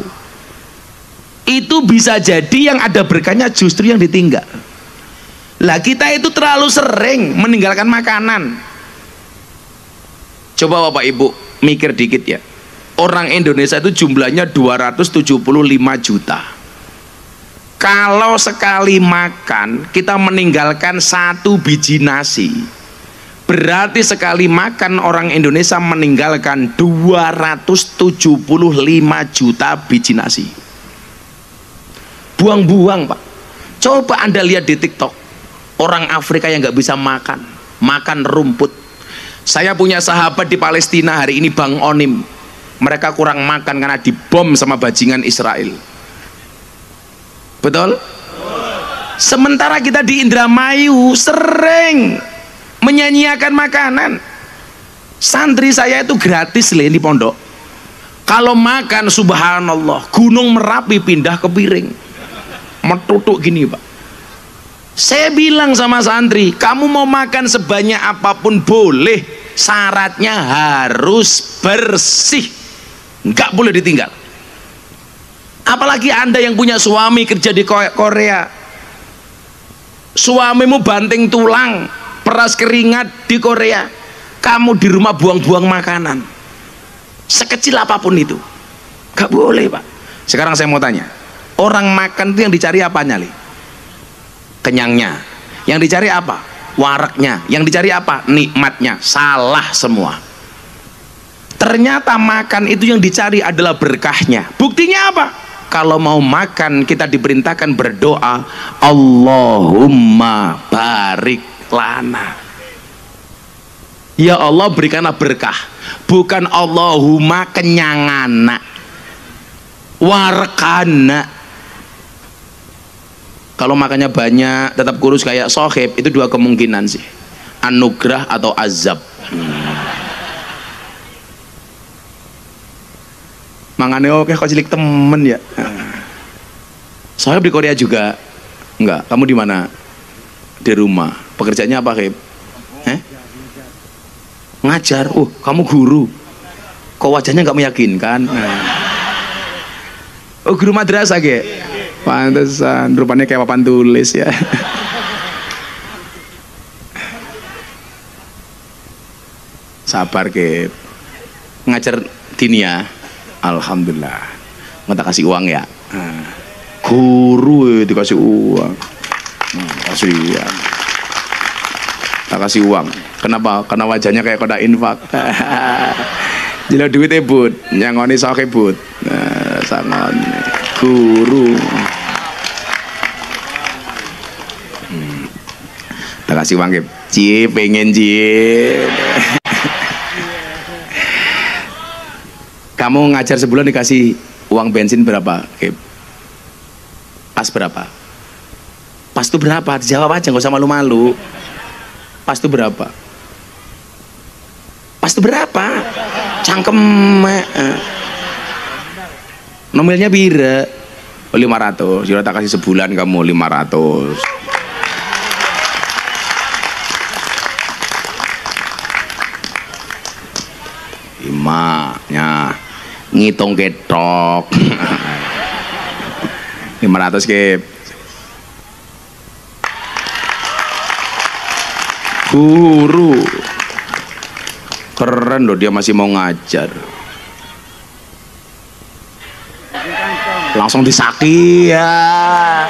itu bisa jadi yang ada berkahnya justru yang ditinggal. Lah kita itu terlalu sering meninggalkan makanan. Coba Bapak Ibu mikir dikit ya. Orang Indonesia itu jumlahnya 275 juta. Kalau sekali makan kita meninggalkan 1 biji nasi, berarti sekali makan orang Indonesia meninggalkan 275 juta biji nasi. Buang-buang Pak. Coba Anda lihat di TikTok, orang Afrika yang nggak bisa makan rumput. Saya punya sahabat di Palestina hari ini, Bang Onim. Mereka kurang makan karena dibom sama bajingan Israel. Betul? Sementara kita di Indramayu sering menyanyiakan makanan. Santri saya itu gratis loh di pondok. Kalau makan subhanallah, Gunung Merapi pindah ke piring. Metutuk gini Pak. Saya bilang sama santri, kamu mau makan sebanyak apapun boleh, syaratnya harus bersih, nggak boleh ditinggal. Apalagi Anda yang punya suami kerja di Korea, suamimu banting tulang, peras keringat di Korea, kamu di rumah buang-buang makanan sekecil apapun itu, nggak boleh Pak. Sekarang saya mau tanya, orang makan itu yang dicari apanya Li? Kenyangnya. Yang dicari apa? Waraknya. Yang dicari apa? Nikmatnya. Salah semua. Ternyata makan itu yang dicari adalah berkahnya. Buktinya apa? Kalau mau makan kita diperintahkan berdoa, Allahumma barik lana. Ya Allah berikanlah berkah. Bukan Allahumma kenyangana, warakana. Kalau makannya banyak tetap kurus kayak Sohib, itu 2 kemungkinan sih, anugerah atau azab. Mangannya oke kok cilik temen ya. Sohib di Korea juga enggak? Kamu di mana? Di rumah. Pekerjaannya apa Hib? Ngajar. Kamu guru. Kok wajahnya nggak meyakinkan? Oh guru madrasah ge. Pantesan rupanya kayak papan tulis ya. Sabar ke ngajar dinia. Alhamdulillah. Nggak kasih uang ya. Guru dikasih uang. Kasih ya. Tak kasih uang. Kenapa? Karena wajahnya kayak kodak infak. Jila duitnya bud, nyangoni soke bud. Sangat guru. Tak kasih uang, Cie, pengen Cie. Kamu ngajar sebulan dikasih uang bensin berapa, Kip? Pas berapa? Pas itu berapa? Jawab aja, nggak usah malu-malu. Pas itu berapa? Pas itu berapa? Cangkem. Nominalnya bira. 500. Sudah tak kasih sebulan kamu 500. Nya ngitung ketok. 500 ke guru keren loh, dia masih mau ngajar. Langsung disaki ya.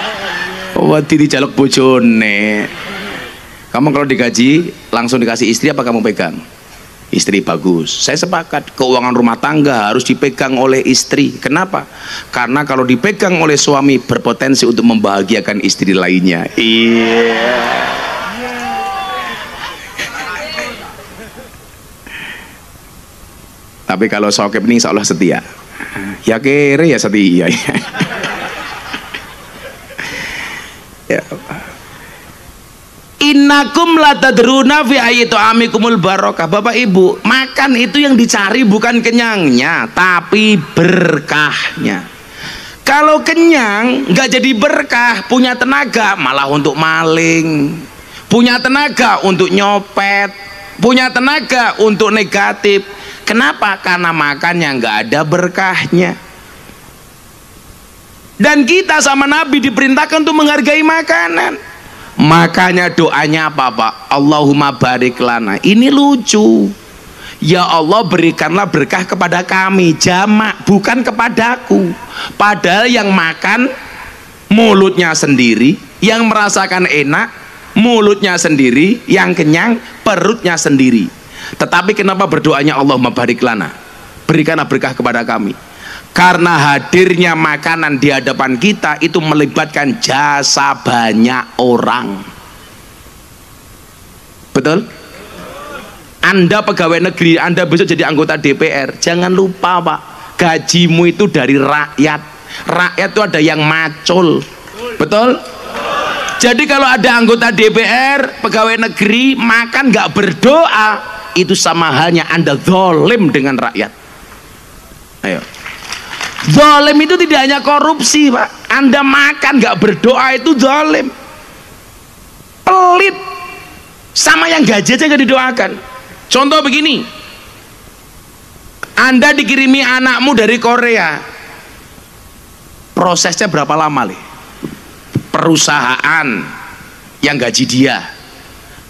Wadi dijaluk bojone. Kamu kalau digaji langsung dikasih istri apa kamu pegang? Istri. Bagus, saya sepakat. Keuangan rumah tangga harus dipegang oleh istri. Kenapa? Karena kalau dipegang oleh suami berpotensi untuk membahagiakan istri lainnya. Iya. Tapi kalau sokep ini seolah setia. Ya kere ya setia. Ya. Innakum latadruna fi ayyitu amikumul barokah. Bapak Ibu, makan itu yang dicari bukan kenyangnya, tapi berkahnya. Kalau kenyang nggak jadi berkah, punya tenaga malah untuk maling, punya tenaga untuk nyopet, punya tenaga untuk negatif. Kenapa? Karena makannya nggak ada berkahnya. Dan kita sama Nabi diperintahkan untuk menghargai makanan. Makanya doanya apa Pak? Allahumma barik lana. Ini lucu. Ya Allah, berikanlah berkah kepada kami, jamak, bukan kepadaku. Padahal yang makan mulutnya sendiri, yang merasakan enak mulutnya sendiri, yang kenyang perutnya sendiri. Tetapi kenapa berdoanya Allahumma barik lana, berikanlah berkah kepada kami? Karena hadirnya makanan di hadapan kita itu melibatkan jasa banyak orang. Betul? Anda pegawai negeri, Anda besok jadi anggota DPR, jangan lupa Pak, gajimu itu dari rakyat. Rakyat itu ada yang macul. Betul? Jadi kalau ada anggota DPR, pegawai negeri makan nggak berdoa, itu sama halnya Anda zalim dengan rakyat. Ayo. Zalim itu tidak hanya korupsi Pak, Anda makan nggak berdoa itu zalim. Pelit. Sama yang gaji aja nggak didoakan. Contoh begini, Anda dikirimi anakmu dari Korea, prosesnya berapa lama lih? Perusahaan yang gaji dia,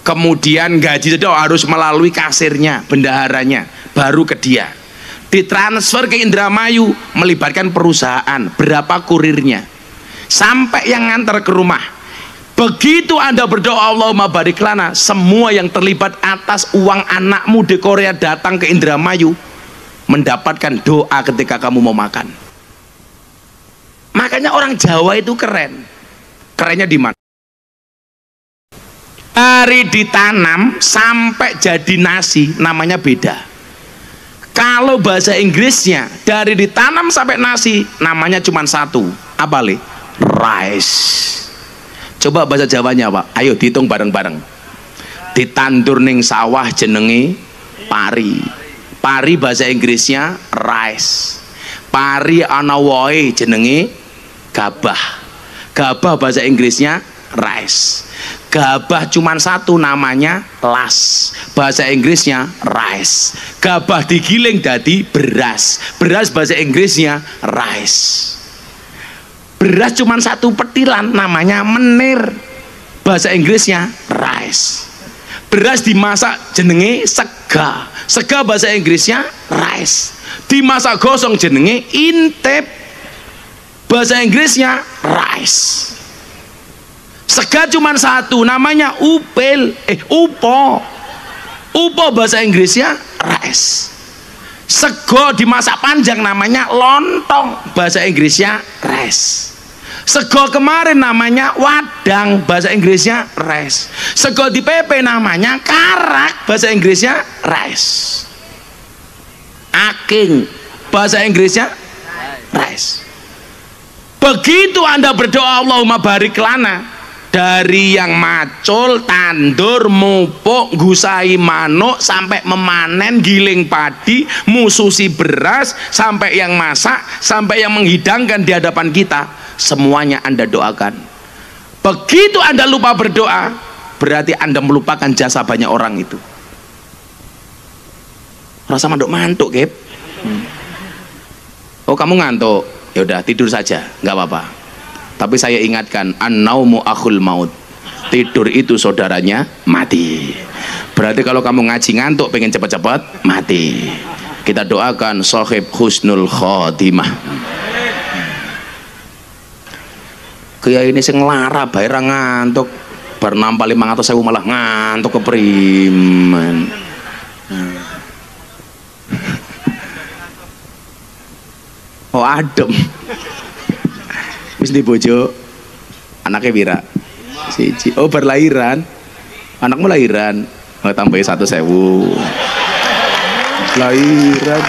kemudian gaji itu harus melalui kasirnya, bendaharanya, baru ke dia, ditransfer ke Indramayu, melibatkan perusahaan, berapa kurirnya, sampai yang ngantar ke rumah. Begitu Anda berdoa Allahumma barik lana, semua yang terlibat atas uang anakmu di Korea datang ke Indramayu mendapatkan doa ketika kamu mau makan. Makanya orang Jawa itu keren. Kerennya di mana? Dari ditanam sampai jadi nasi namanya beda. Kalau bahasa Inggrisnya dari ditanam sampai nasi namanya cuma satu. Apa le? Rice. Coba bahasa Jawanya Pak, ayo dihitung bareng-bareng. Ditandur ning sawah jenenge pari. Pari bahasa Inggrisnya rice. Pari ana wohe jenenge gabah. Gabah bahasa Inggrisnya rice. Gabah cuman satu namanya las. Bahasa Inggrisnya rice. Gabah digiling dadi beras. Beras bahasa Inggrisnya rice. Beras cuma satu petilan namanya menir, bahasa Inggrisnya rice. Beras dimasak jenenge sega, sega bahasa Inggrisnya rice. Dimasak gosong jenenge intip, bahasa Inggrisnya rice. Sega cuma satu namanya upo, upo bahasa Inggrisnya rice. Sego dimasak panjang namanya lontong, bahasa Inggrisnya rice. Sego kemarin namanya wadang, bahasa Inggrisnya rice. Sego di PP namanya karak, bahasa Inggrisnya rice. Aking, bahasa Inggrisnya rice. Begitu Anda berdoa Allahumma barik lana, dari yang macul, tandur, mupuk, gusai manuk, sampai memanen, giling padi, mususi beras, sampai yang masak, sampai yang menghidangkan di hadapan kita, semuanya Anda doakan. Begitu Anda lupa berdoa, berarti Anda melupakan jasa banyak orang itu. Rasa manduk mantuk, Gep. Oh, kamu ngantuk? Ya udah, tidur saja, nggak apa-apa. Tapi saya ingatkan, an-naumu akhul maut. Tidur itu saudaranya mati. Berarti kalau kamu ngaji ngantuk, pengen cepat-cepat mati. Kita doakan sahib husnul khotimah. Kiai ini sing lara bayar ngantuk, bar nampal 500.000 malah ngantuk kepriman. Oh adem. Wis di bojo anaknya pira? Siji. Oh berlahiran. Anakmu lahiran. Oh tambahin 100.000. Lahiran.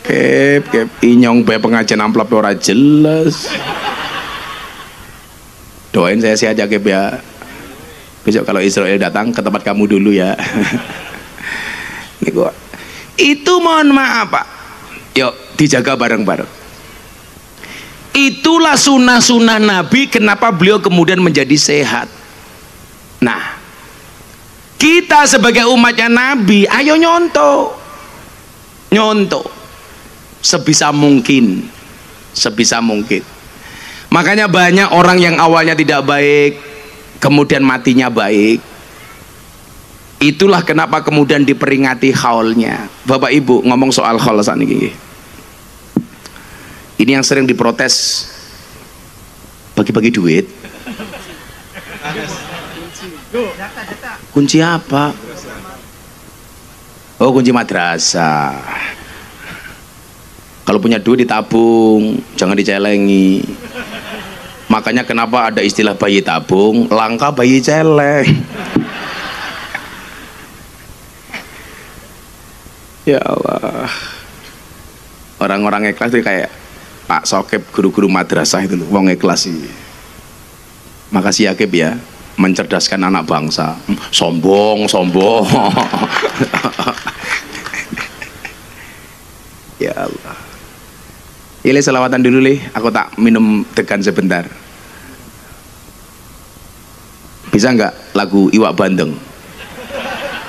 Kep inyong bae pengajian amplop ora jelas. Doain saya sehat ya Kep ya. Besok kalau Israel datang ke tempat kamu dulu ya. Itu mohon maaf Pak, yuk dijaga bareng-bareng. Itulah sunnah-sunnah Nabi, kenapa beliau kemudian menjadi sehat. Nah, kita sebagai umatnya Nabi, ayo nyontoh sebisa mungkin, sebisa mungkin. Makanya banyak orang yang awalnya tidak baik kemudian matinya baik. Itulah kenapa kemudian diperingati haulnya. Bapak Ibu ngomong soal haul saat ini. Ini yang sering diprotes, bagi-bagi duit. Kunci apa? Oh, kunci madrasah. Kalau punya duit ditabung, jangan dicelengi. Makanya kenapa ada istilah bayi tabung, langka bayi celeng. Ya Allah. Orang-orang ikhlas itu kayak Pak Sokip, guru-guru madrasah itu loh, wong ikhlas sih. Makasih ya Kip ya, mencerdaskan anak bangsa. Sombong. Ya Allah. Ini selawatan dulu lih, aku tak minum tekan sebentar. Bisa nggak lagu Iwak Bandeng?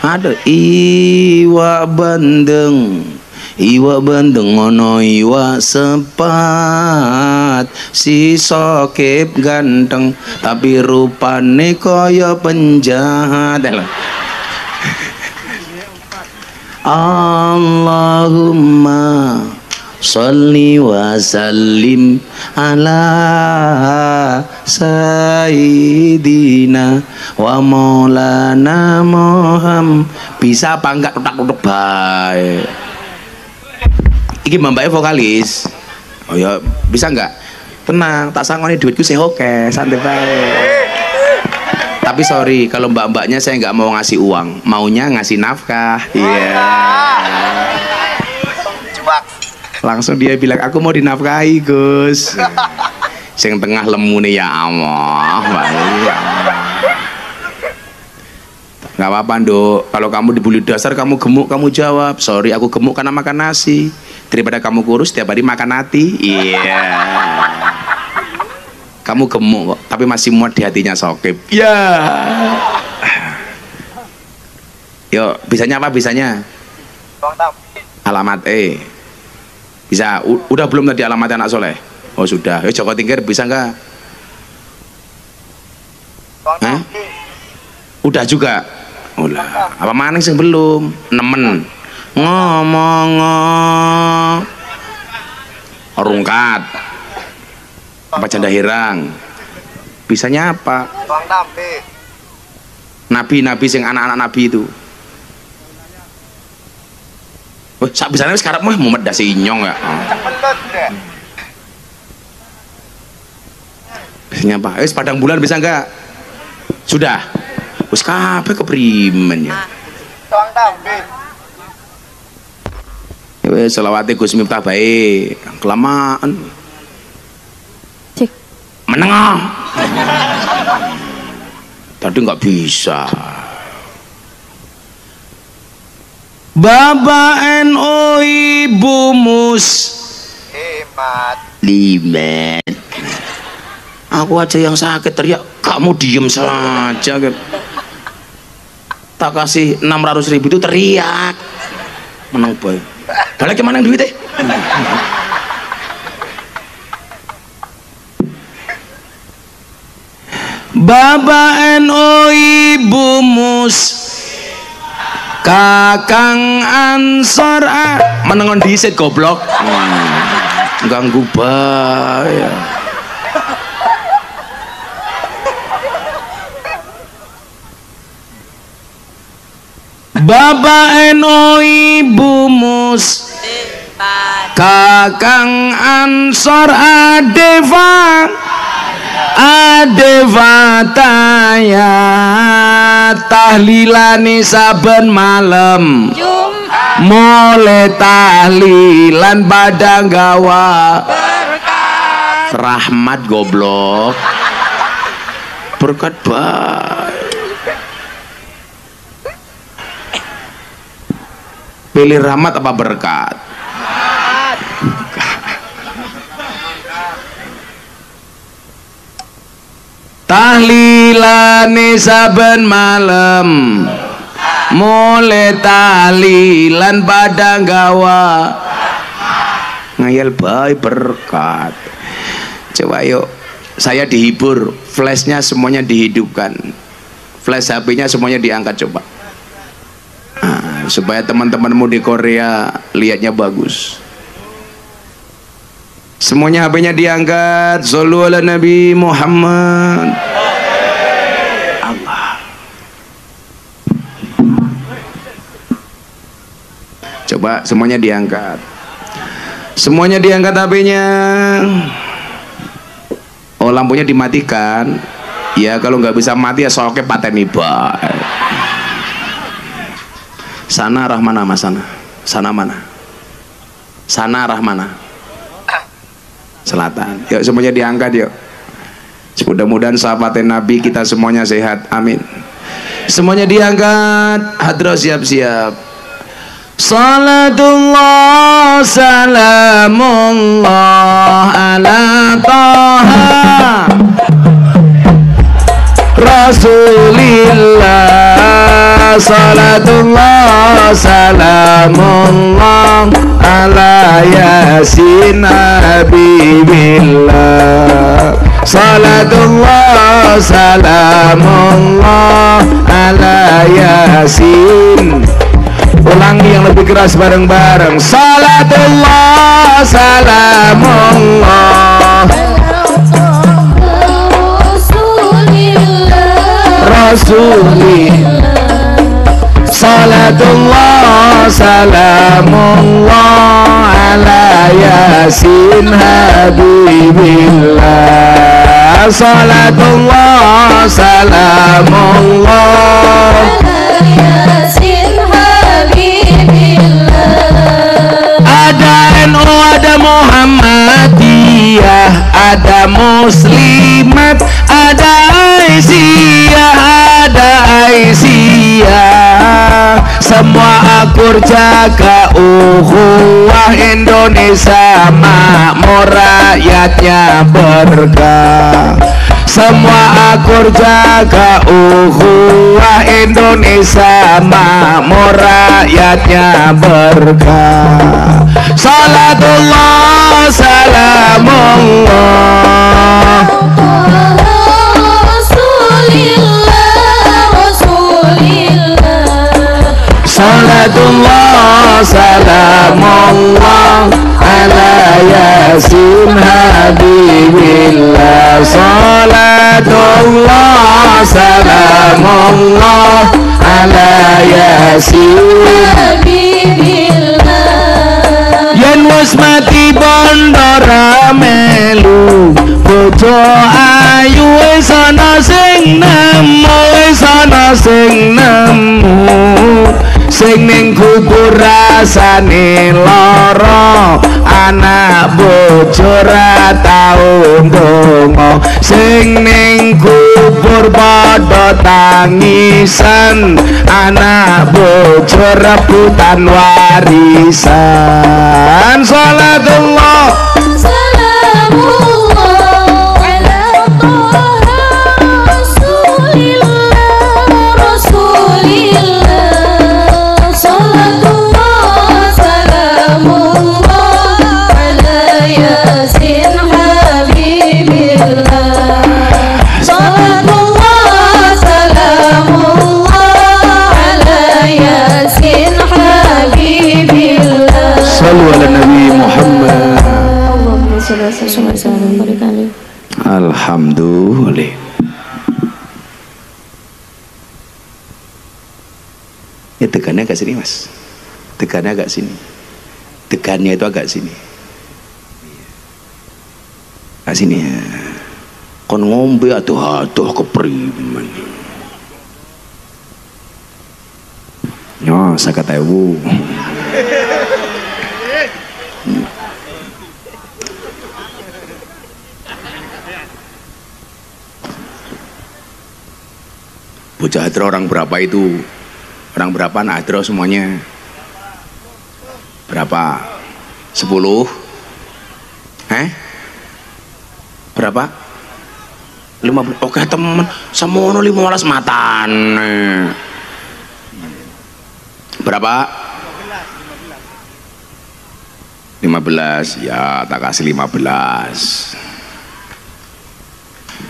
Ada Iwak Bandeng. Iwak bandeng ono iwak sepat, si Sokip ganteng tapi rupane kaya penjahat. Allahumma sholli wa sallim ala sayyidina wa maulana Muhammad. Bisa apa enggak utak-utak baik? Iki mbak vokalis. Oh ya, bisa enggak? Tenang, tak sangoni duitku sih oke, santai baik. Tapi sorry, kalau mbak-mbaknya saya nggak mau ngasih uang, maunya ngasih nafkah. Iya. Langsung dia bilang, aku mau dinafkahi Gus. Sing tengah lemu nih ya Allah. Nggak apa-apa Nduk, kalau kamu dibully dasar kamu gemuk, kamu jawab sorry aku gemuk karena makan nasi, daripada kamu kurus setiap hari makan hati. Iya. Kamu gemuk kok tapi masih muat di hatinya Sokip. Ya. Yo, bisanya apa bisanya? Alamat bisa. Udah belum tadi alamat anak soleh? Oh sudah. Joko Tingkir bisa nggak? Udah juga. Ulah, apa maning sing belum nemen ngomong rungkat apa canda hirang bisanya apa nabi sing anak-anak nabi itu. Wah, sak bisanya sekarang mah Muhammad dasi inyong ya. Bisanya apa? Padang bulan bisa enggak? Sudah. Wes kabeh keprimen ya. Wes selawate Gus Miftah bae. Kelamaan. Cek. Menengah. Tadi nggak bisa. Bapak NU Ibu Mus Limet. Aku aja yang sakit teriak, kamu diem saja. Tak kasih 600.000 itu teriak menang boy balik kemana duitnya. Bapak NU Ibu Mus Kakang Ansor menengon disit goblok. Ganggu bahaya. Bapak NU Ibu Mus Kakang Ansor Adevataya tahlilani saben malam mulai tahlilan badang gawa rahmat goblok berkat baik. Pilih rahmat apa berkat? Tahlilane saben malam mulai tahlilan padang gawa ngayal bae berkat. Coba yuk saya dihibur, flashnya semuanya dihidupkan, flash HP-nya semuanya diangkat coba. Nah, supaya teman-temanmu di Korea lihatnya bagus. Semuanya HP-nya diangkat. Shollu ala Nabi Muhammad. Allah. Coba semuanya diangkat. Semuanya diangkat HP-nya. Oh, lampunya dimatikan. Ya kalau nggak bisa mati ya soalnya pateni bae. Sana arah mana mas? Sana mana? Sana arah mana? Selatan. Yuk semuanya diangkat yuk. Mudah-mudahan sahabat Nabi kita semuanya sehat. Amin. Semuanya diangkat. Hadroh siap-siap. Salatullah salamullah ala Taha Rasulillah. Salatullah salamullah ala Yasin Habibillah. Salatullah salamullah ala Yasin. Ulangi yang lebih keras bareng-bareng. Salatullah salamullah Rasulillah. Salatullah salamullah ala Yasin Habibillah. Salatullah salamullah ala Yasin Habibillah. Ada NU, ada Muhammadiyah, ada Muslimat, ada Aisyah, ada Aisyah. Semua akur jaga ukhuwah Indonesia makmur, rakyatnya berkah. Semua akur jaga ukhuwah Indonesia makmur, rakyatnya berkah. Salatullah salamullah Salatullah salamullah ala Yasin Habibillah. Salatullah salamullah ala Yasin Habibillah. Yen wis mati bondo ramelu, bojo ayu wis ana sing nemu, wis ana sing nemu. Sing ning kubur rasane lara, anak bojo ra tau ndonga. Sing ning kubur padha tangisan, anak bojo rebutan warisan. Salatullah salamullah ala Taha Rasulillah. Alhamdulillah. Ya tekannya agak sini mas, tekannya agak sini, tekannya itu agak sini, agak sini ya. Kon ngombe atuh kepriman. Nyo sakatewu. Bocah hadroh orang berapa itu? Orang berapa nak hadroh semuanya? Berapa? 10? Berapa? 15? Oke temen, semono 15 matan. Berapa? 15. Ya tak kasih 15.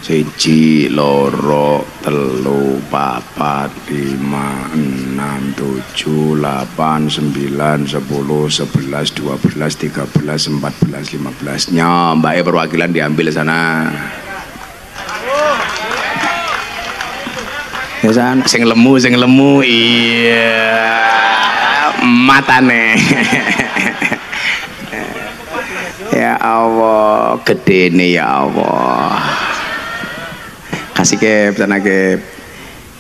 1 loro telu papat 5 6 7 8 9 10 11 12 13 14 15 nya mbak perwakilan diambil sana ya san sing lemu iya matane ya Allah gede nih ya Allah kasih kep sana kep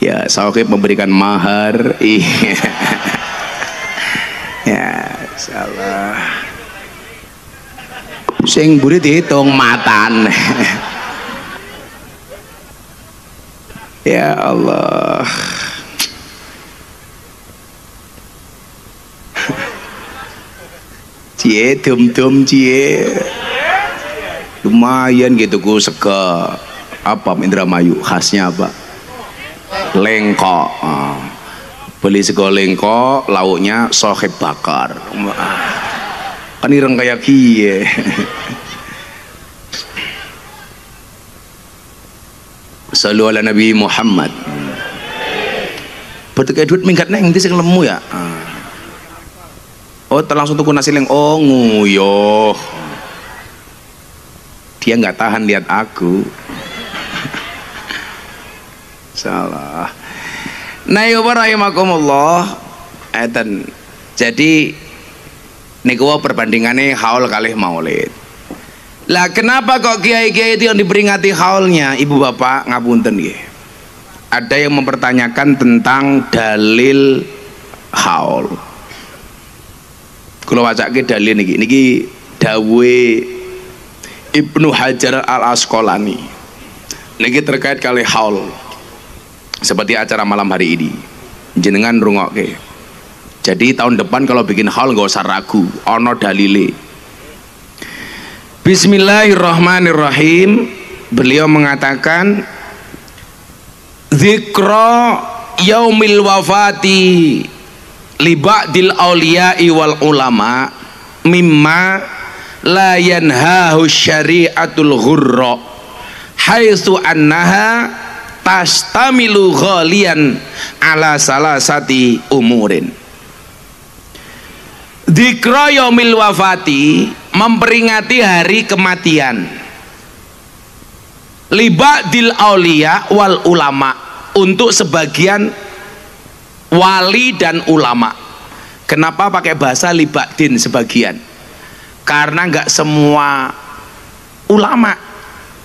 ya Sohib memberikan mahar iya ya insyaallah sing buri dihitung matan ya Allah cie dum cie lumayan gitu ku sega apa Indramayu khasnya apa lengko beli sego lengko lauknya Sohib bakar kan ireng kayak kie Sallu ala Nabi Muhammad betul kayak duit minggat neng itu sing lemu ya oh langsung tuku nasi leng oh nguyuh dia nggak tahan lihat aku salah nah ya rahimakumullah jadi niku perbandingannya haul kalih maulid lah kenapa kok kiai-kiai itu yang diperingati haulnya ibu bapak ngapunten nggih ada yang mempertanyakan tentang dalil haul kalau wacake dalil niki dawe Ibnu Hajar Al Asqalani niki terkait kali haul seperti acara malam hari ini jenengan rungokke jadi tahun depan kalau bikin haul nggak usah ragu ono dalile Bismillahirrahmanirrahim beliau mengatakan zikra yaumil wafati li ba'dil auliya'i wal ulama mimma la yanhahu syari'atul ghurra haitsu annaha tastamilu ghalian ala salasati umurin. Dzikra yaumil wafati memperingati hari kematian libadil aulia wal ulama untuk sebagian wali dan ulama. Kenapa pakai bahasa libadin sebagian? Karena nggak semua ulama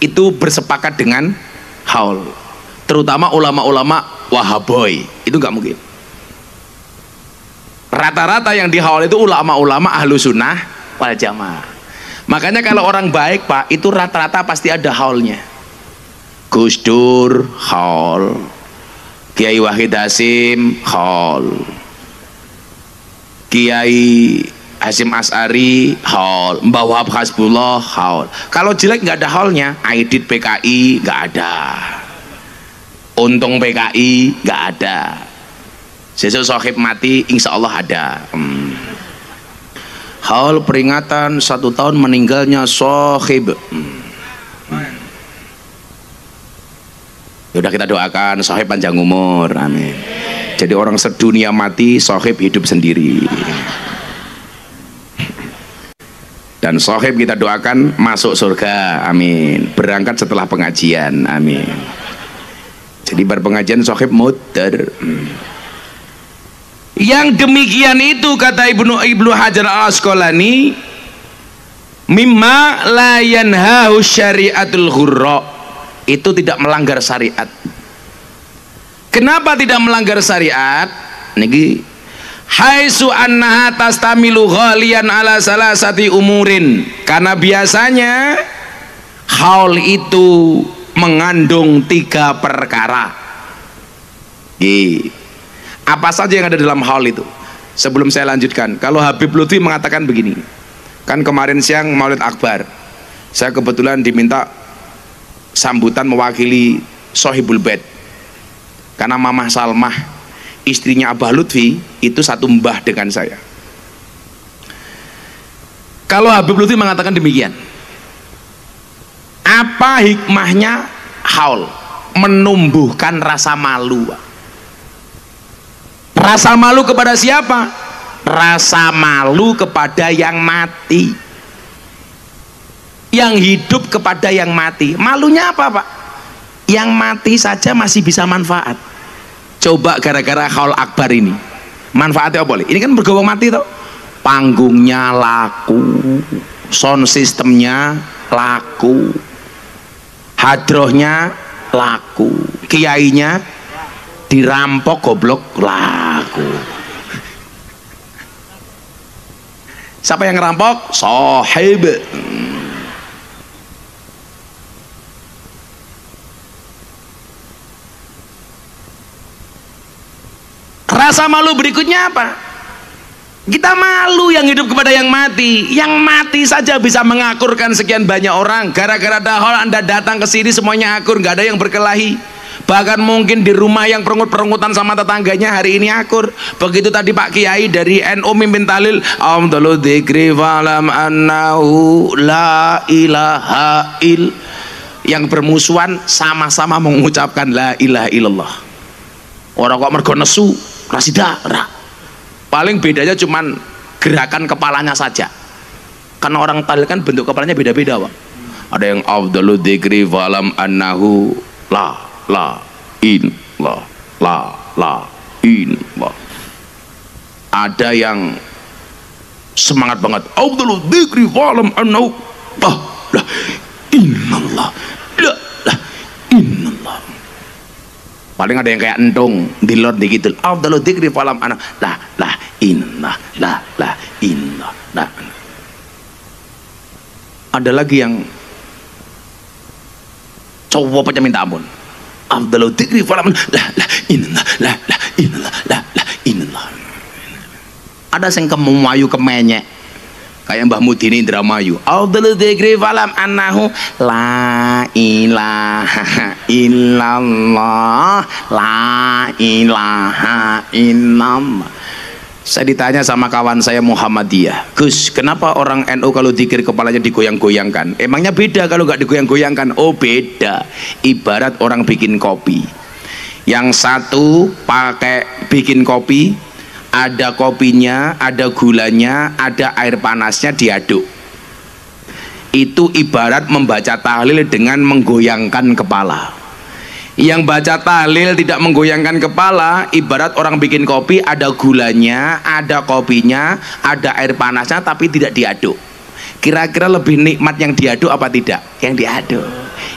itu bersepakat dengan haul, terutama ulama-ulama wahaboy itu nggak mungkin. Rata-rata yang di haul itu ulama-ulama ahlu sunnah wal jamaah. Makanya kalau orang baik pak itu rata-rata pasti ada haulnya. Gus Dur haul, Kiai Wahid Hasim haul, Kiai Hasim As'ari haul, Mbah Wahab Hasbullah haul. Kalau jelek nggak ada haulnya, Aidit PKI nggak ada, Untung PKI nggak ada, Sesuk Sohib mati insya Allah ada. Haul peringatan 1 tahun meninggalnya Sohib. Udah kita doakan Sohib panjang umur, amin. Jadi orang sedunia mati, Sohib hidup sendiri. Dan Sohib kita doakan masuk surga, amin. Berangkat setelah pengajian, amin. Jadi berpengajian Sohib muter. Yang demikian itu kata Ibnu Hajar Al Asqalani, mimma la yanhahu syari'atul ghurra, itu tidak melanggar syariat. Kenapa tidak melanggar syariat? Niki haitsu annaha tastamilu ghalian ala salasati umurin, karena biasanya haul itu mengandung 3 perkara. Apa saja yang ada dalam haul itu? Sebelum saya lanjutkan, kalau Habib Lutfi mengatakan begini, kan kemarin siang Maulid Akbar, saya kebetulan diminta sambutan mewakili Sohibul Bait, karena Mamah Salmah istrinya Abah Lutfi itu satu mbah dengan saya. Kalau Habib Lutfi mengatakan demikian, apa hikmahnya haul, menumbuhkan rasa malu. Rasa malu kepada siapa? Rasa malu kepada yang mati, yang hidup kepada yang mati. Malunya apa, Pak? Yang mati saja masih bisa manfaat. Coba gara-gara haul akbar ini, manfaatnya apa boleh? Ini kan bergowong mati toh. Panggungnya laku, sound sistemnya laku, hadrohnya laku, kiainya dirampok goblok laku. Siapa yang ngerampok? Sahib. Rasa malu berikutnya apa? Kita malu yang hidup kepada yang mati. Yang mati saja bisa mengakurkan sekian banyak orang. Gara-gara dahol Anda datang ke sini semuanya akur, nggak ada yang berkelahi. Bahkan mungkin di rumah yang perengut-perengutan sama tetangganya hari ini akur. Begitu tadi Pak Kiai dari NU mimpin tahlil, Alhamdulillah dzikri falam annahu la ilaha il. Yang bermusuhan sama-sama mengucapkan la ilaha illallah. Orang kok mergo nesu, rasida, paling bedanya cuman gerakan kepalanya saja. Karena orang tahlil kan bentuk kepalanya beda-beda, Pak. Ada yang afdalu dzikri falam annahu la in la in. Ada yang semangat banget, afdalu dzikri falam annahu la innallah la innallah. Paling ada yang kayak entung dilor dikit, afdalu dzikri falam annahu la inna la inna la. Ada lagi yang coba aja minta ampun, afdalu dzikri falam la inna la inna la inna. Ada yang kemayu kemenyek kayak Mbah Mudini Indramayu, afdalu dzikri falam annahu la ilaha illallah la ilaha illallah. Saya ditanya sama kawan saya Muhammadiyah, Gus, kenapa orang NU kalau dzikir kepalanya digoyang-goyangkan? Emangnya beda kalau nggak digoyang-goyangkan? Oh beda. Ibarat orang bikin kopi, yang satu pakai bikin kopi, ada kopinya, ada gulanya, ada air panasnya, diaduk. Itu ibarat membaca tahlil dengan menggoyangkan kepala. Yang baca tahlil tidak menggoyangkan kepala, ibarat orang bikin kopi, ada gulanya, ada kopinya, ada air panasnya, tapi tidak diaduk. Kira-kira lebih nikmat yang diaduk apa tidak? Yang diaduk.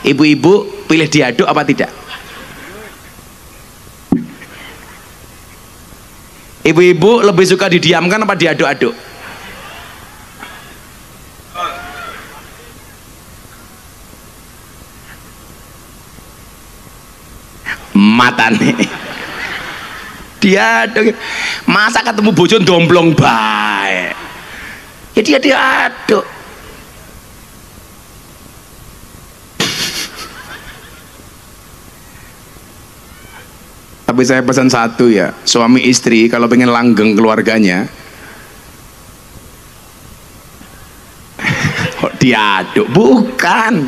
Ibu-ibu pilih diaduk apa tidak? Ibu-ibu lebih suka didiamkan apa diaduk-aduk? Matane diaduk. Masa ketemu bojo domblong bae ya dia diaduk. Tapi saya pesan satu ya, suami istri kalau pengen langgeng keluarganya kok diaduk? Bukan,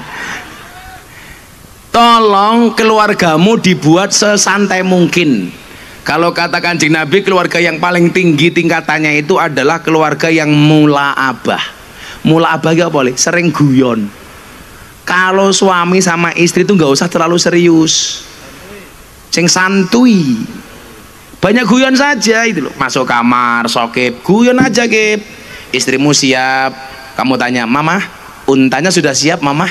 tolong keluargamu dibuat sesantai mungkin. Kalau kata Kanjeng Nabi, keluarga yang paling tinggi tingkatannya itu adalah keluarga yang mula'abah. Mula'abah gak boleh sering guyon. Kalau suami sama istri itu nggak usah terlalu serius, sing santuy, banyak guyon saja itu loh. Masuk kamar sokep, guyon aja Kip. Istrimu siap, kamu tanya, mama untanya sudah siap mama?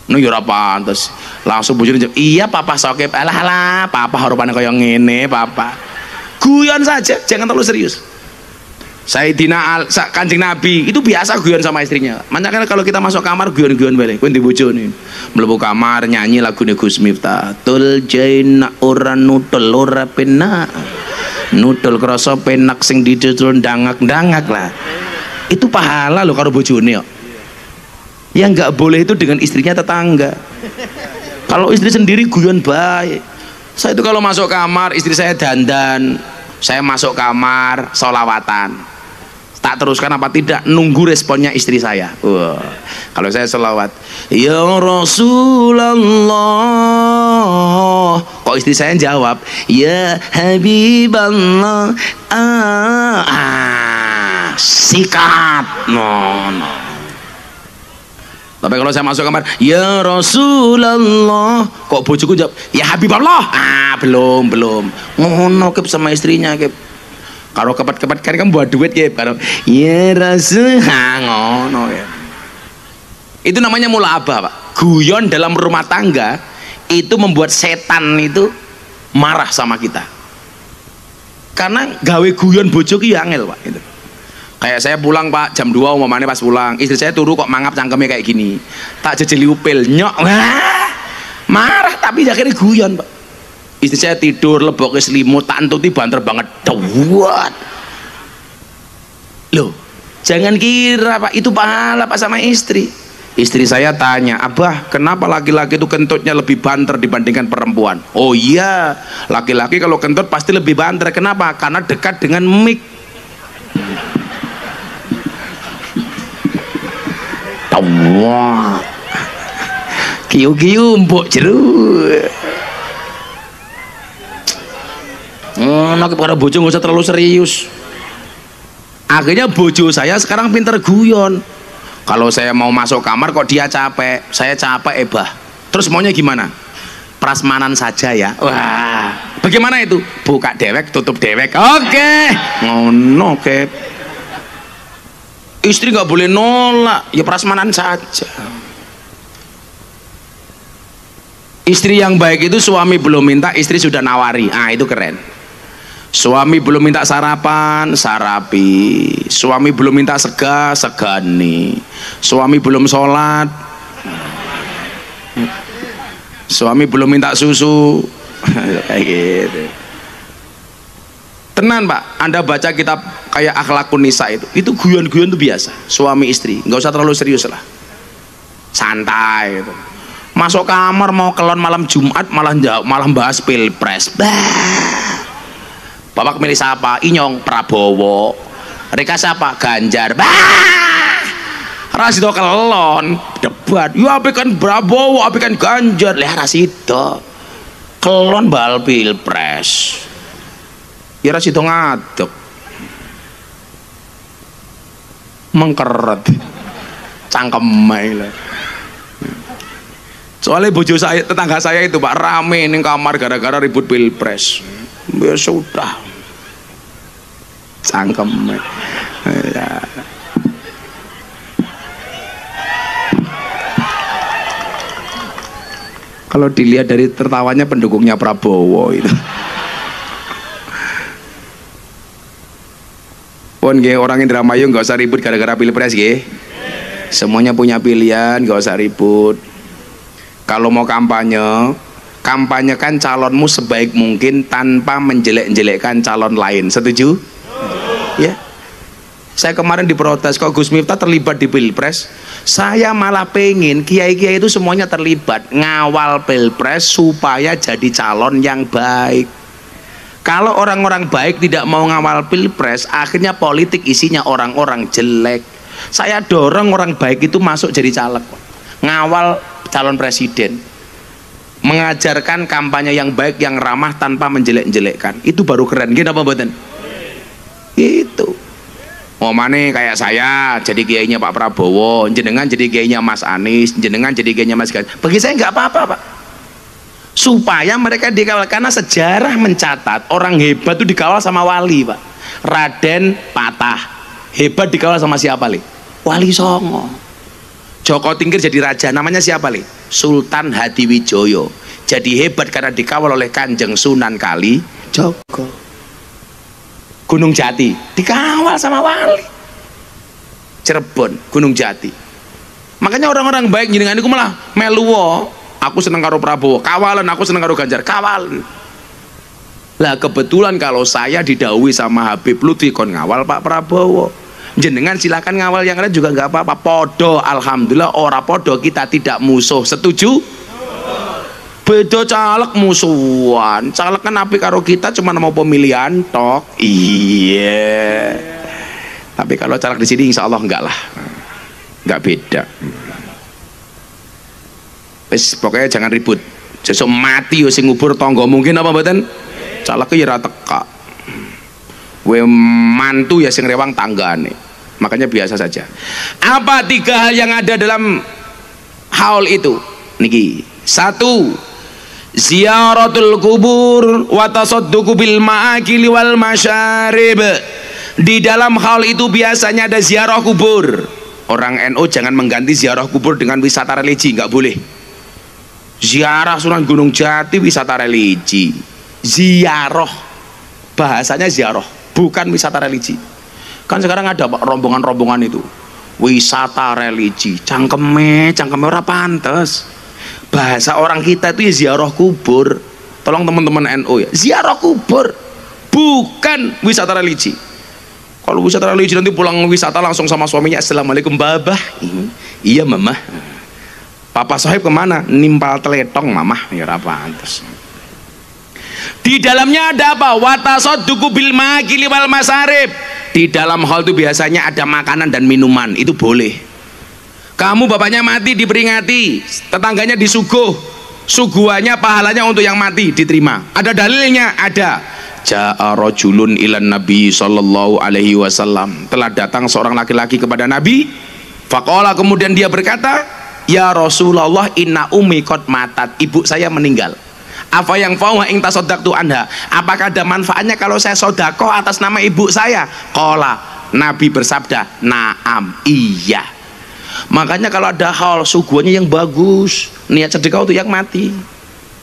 No ya apa, terus langsung bujur, iya papa sokep, alah papa harapannya kayak ngene papa. Guyon saja, jangan terlalu serius. Sayyidina Kanjeng Nabi itu biasa guyon sama istrinya. Makanya kalau kita masuk kamar guyon-guyon balik, kuwi dibojone. Mlebu kamar nyanyi lagu Gus Miftah. Tul jaina ora nutul ora penak. Nutul krasa penak sing ditutul dangak-dangak lah. Itu pahala loh karo bojone kok. Yang nggak boleh itu dengan istrinya tetangga. Kalau istri sendiri guyon baik. Saya itu kalau masuk kamar istri saya dandan, saya masuk kamar solawatan. tak teruskan apa tidak, nunggu responnya istri saya. Kalau saya selawat, ya Rasulullah, kok istri saya jawab, ya Habiballah, sikat, no. Tapi kalau saya masuk kamar, ya Rasulullah, kok bojoku jawab, ya Habiballah, belum. Ngono kep sama istrinya kep. Kalau kepet-kepet kan buat duit kep. Kalau ya Rasul, ngono ya. Itu namanya mula'abah, Pak. Guyon dalam rumah tangga itu membuat setan itu marah sama kita. Karena gawe guyon bojo ki angel, Pak. Itu. Kayak saya pulang, Pak, jam 2 umumane pas pulang, istri saya turu kok mangap cangkemnya kayak gini, tak jejeli upil nyok, marah tapi akhirnya guyon, Pak. Istri saya tidur lebok ke selimut, tak entuti banter banget, dawat. Loh, jangan kira, Pak, itu pahala Pak sama istri. Istri saya tanya, Abah, kenapa laki-laki itu kentutnya lebih banter dibandingkan perempuan? Oh iya, laki-laki kalau kentut pasti lebih banter. Kenapa? Karena dekat dengan mic. Wah, kiu mbok jeruk. Nak pada bojo nggak usah terlalu serius. Akhirnya bojo saya sekarang pinter guyon. Kalau saya mau masuk kamar kok dia capek, saya capek Bah. Terus maunya gimana? Prasmanan saja ya. Wah, bagaimana itu? Buka dewek, tutup dewek. Oke, ngono kep. Istri nggak boleh nolak, ya prasmanan saja. Istri yang baik itu suami belum minta, istri sudah nawari. Itu keren. Suami belum minta sarapan, sarapi. Suami belum minta segani. Suami belum sholat. Suami belum minta susu. Kayak gitu. Tenan, Pak, Anda baca kitab kayak Akhlakun Nisa itu guyon-guyon itu biasa, suami istri, nggak usah terlalu serius lah, santai gitu. Masuk kamar mau kelon malam Jumat malah bahas pilpres. Bapak milih siapa? Inyong Prabowo. Rika siapa? Ganjar. Rasido kelon debat, ya apikan Prabowo, apikan Ganjar, lihat Rasido kelon bal pilpres. Ya Rasido ngadeg mengkeret cangkem lah. Soalnya bojo saya, tetangga saya itu, Pak, rame ning kamar gara-gara ribut pilpres. Ya sudah, cangkem ya. Kalau dilihat dari tertawanya pendukungnya Prabowo itu. Pun orang Indramayu nggak usah ribut gara-gara pilpres, semuanya punya pilihan, nggak usah ribut. Kalau mau kampanye, kampanyekan calonmu sebaik mungkin tanpa menjelek-jelekkan calon lain. Setuju? Ya. Saya kemarin diprotes, kok Gus Miftah terlibat di pilpres. Saya malah pengen kiai-kiai itu semuanya terlibat ngawal pilpres supaya jadi calon yang baik. Kalau orang-orang baik tidak mau ngawal pilpres, akhirnya politik isinya orang-orang jelek. Saya dorong orang baik itu masuk jadi caleg, ngawal calon presiden, mengajarkan kampanye yang baik, yang ramah tanpa menjelek-jelekkan. Itu baru keren. Gini apa mboten? Itu. Oh mana kayak saya jadi kiainya Pak Prabowo, jenengan jadi kiainya Mas Anies, jenengan jadi kiainya Mas Ganjar. Bagi saya nggak apa-apa, Pak. Supaya mereka dikawal, karena sejarah mencatat orang hebat itu dikawal sama wali, Pak. Raden Patah hebat dikawal sama siapa, Li? Wali Songo. Joko Tingkir jadi raja, namanya siapa, Li? Sultan Hadiwijoyo. Jadi hebat karena dikawal oleh Kanjeng Sunan Kali Joko. Gunung Jati dikawal sama wali. Cirebon, Gunung Jati. Makanya orang-orang baik jenengan itu malah meluwo. Aku seneng karo Prabowo, kawalan. Aku seneng karo Ganjar, kawalan. Lah kebetulan kalau saya didhawuhi sama Habib Lutfi kon ngawal Pak Prabowo, jenengan silakan ngawal yang lain juga nggak apa-apa. Podo, alhamdulillah, ora podo, kita tidak musuh. Setuju? Beda caleg musuhan. Caleg kan api karo kita cuma mau pemilihan tok. Iya. Tapi kalau caleg di sini insya Allah enggak lah, enggak beda. Wis pokoknya jangan ribut. Sesuk mati yo sing ngubur tangga mungkin apa mboten? Caleg ya ora teka. We mantu ya sing rewang tanggane. Makanya biasa saja. Apa 3 hal yang ada dalam haul itu? Niki. 1, ziyaratul kubur wa tasadduqu bil ma'akili wal masyarib. Di dalam haul itu biasanya ada ziarah kubur. Orang NU jangan mengganti ziarah kubur dengan wisata religi, nggak boleh. Ziarah Sunan Gunung Jati wisata religi. Ziarah bahasanya ziarah, bukan wisata religi. Kan sekarang ada rombongan-rombongan itu wisata religi, cangkeme ora pantes. Bahasa orang kita itu ya ziarah kubur. Tolong teman-teman NU ya, ziarah kubur bukan wisata religi. Kalau wisata religi nanti pulang wisata langsung sama suaminya, assalamualaikum babah. Iya mama. Papa Sohib kemana? Nimpal teletong mama. Ya ora pantes. Di dalamnya ada apa? Watasadduqu bil ma'akili wal masarib. Di dalam hal itu biasanya ada makanan dan minuman, itu boleh. Kamu bapaknya mati diperingati, tetangganya disuguh, suguhannya pahalanya untuk yang mati diterima. Ada dalilnya? Ada. Ja'a rajulun ilan Nabi sallallahu alaihi wasallam. Telah datang seorang laki-laki kepada Nabi. Faqala, kemudian dia berkata, ya Rasulullah, inna ummi qad matat. Ibu saya meninggal. Apa yang fauha ing tasaddaqtu anha? Apakah ada manfaatnya kalau saya sedekah atas nama ibu saya? Qala, Nabi bersabda, na'am, iya. Makanya kalau ada hal suguhannya yang bagus, niat sedekah untuk yang mati.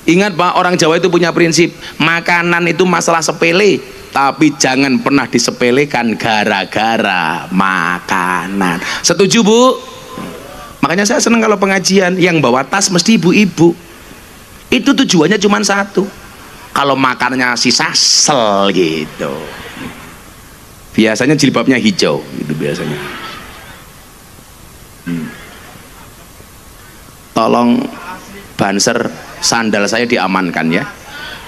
Ingat Pak, orang Jawa itu punya prinsip, makanan itu masalah sepele, tapi jangan pernah disepelekan gara-gara makanan. Setuju Bu? Makanya saya senang kalau pengajian yang bawa tas mesti ibu-ibu. Itu tujuannya cuma satu, kalau makannya sisa sel gitu. Biasanya jilbabnya hijau, itu biasanya. Tolong banser sandal saya diamankan ya,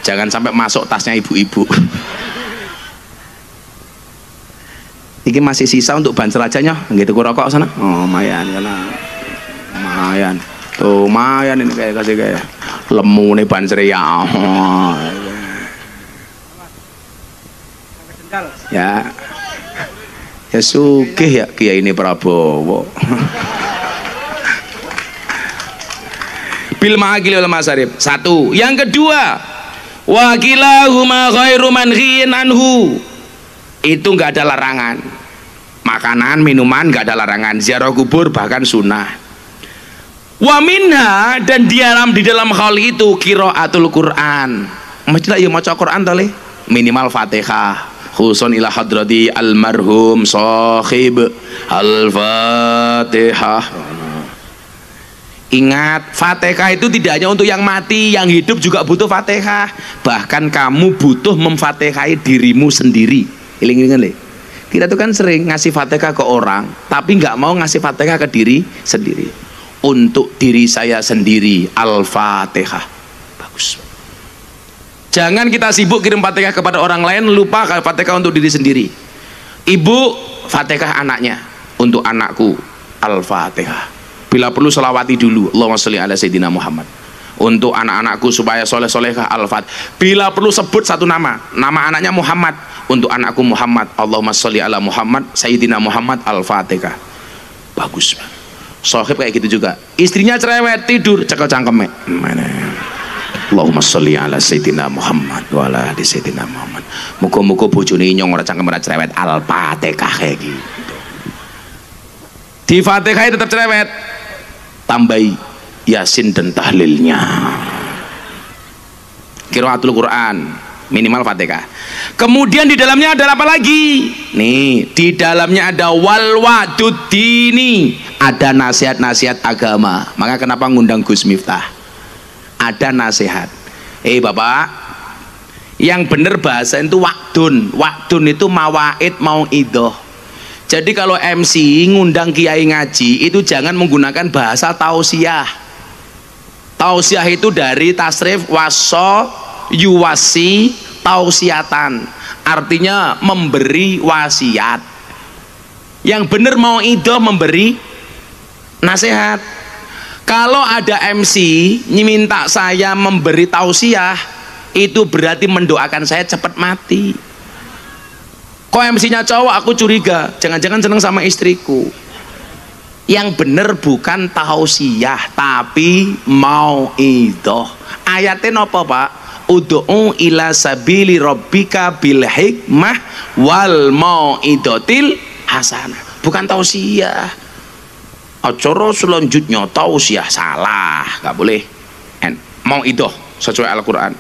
jangan sampai masuk tasnya ibu-ibu. Ini masih sisa untuk banser aja nya, gitu rokok sana. Oh lumayan karena lumayan tuh, lumayan ini kayak kasih kayak lemu nih banser ya. Ya ya sugih ya Kiai ini Prabowo. Bil ma'akil wal masarib. 1. Yang kedua, wa kilahuma khairu manhiin anhu. Itu enggak ada larangan. Makanan, minuman enggak ada larangan. Ziarah kubur bahkan sunnah. Wa minha, dan di dalam hal itu qiraatul Quran. Mestilah ya maca Quran to le. Minimal Fatihah. Khusun ila hadrati almarhum sahib al-Fatihah. Ingat, Fatihah itu tidak hanya untuk yang mati, yang hidup juga butuh Fatihah. Bahkan kamu butuh memfatihai dirimu sendiri. Iling-ilingan le. Kita tuh kan sering ngasih Fatihah ke orang, tapi nggak mau ngasih Fatihah ke diri sendiri. Untuk diri saya sendiri, Al-Fatihah. Bagus. Jangan kita sibuk kirim Fatihah kepada orang lain, lupa Fatihah untuk diri sendiri. Ibu, Fatihah anaknya. Untuk anakku, Al-Fatihah. Bila perlu selawati dulu, Allahumma sholli ala sayyidina Muhammad. Untuk anak-anakku supaya soleh-solehah, Al-Fatihah. Bila perlu sebut satu nama anaknya Muhammad. Untuk anakku Muhammad, Allahumma sholli ala Muhammad sayyidina Muhammad, Al-Fatihah. Bagus. Sohib kayak gitu juga. Istrinya cerewet, tidur cekel cangkeme. Allahumma sholli ala sayyidina Muhammad wa ala ali sayyidina Muhammad. Muga-muga bojone nyong ora cangkem ora cerewet, Al-Fatihah kayak gitu. Di Fatihah tetap cerewet, tambahi Yasin dan tahlilnya. Qiraatul Quran, minimal Fatihah. Kemudian di dalamnya ada apa lagi? Nih, di dalamnya ada wal wadud dini, ada nasihat-nasihat agama. Maka kenapa ngundang Gus Miftah? Ada nasihat. Bapak, yang bener bahasa itu waktun. Waktun itu mawaid mau idoh. Jadi kalau MC ngundang kiai ngaji itu jangan menggunakan bahasa tausiah. Tausiah itu dari tasrif waso yuwasi tausiatan, artinya memberi wasiat. Yang benar mau idoh memberi nasihat. Kalau ada MC minta saya memberi tausiah, itu berarti mendoakan saya cepat mati. Kok MC-nya cowok, aku curiga, jangan-jangan seneng sama istriku. Yang benar bukan tausiah, tapi mau idoh. Ayatnya apa Pak? Ud'u ila sabili rabbika bil hikmah wal mau'idotil hasanah. Bukan tausiah. Acara selanjutnya tausiah, salah, nggak boleh. Mau idoh sesuai Al-Quran.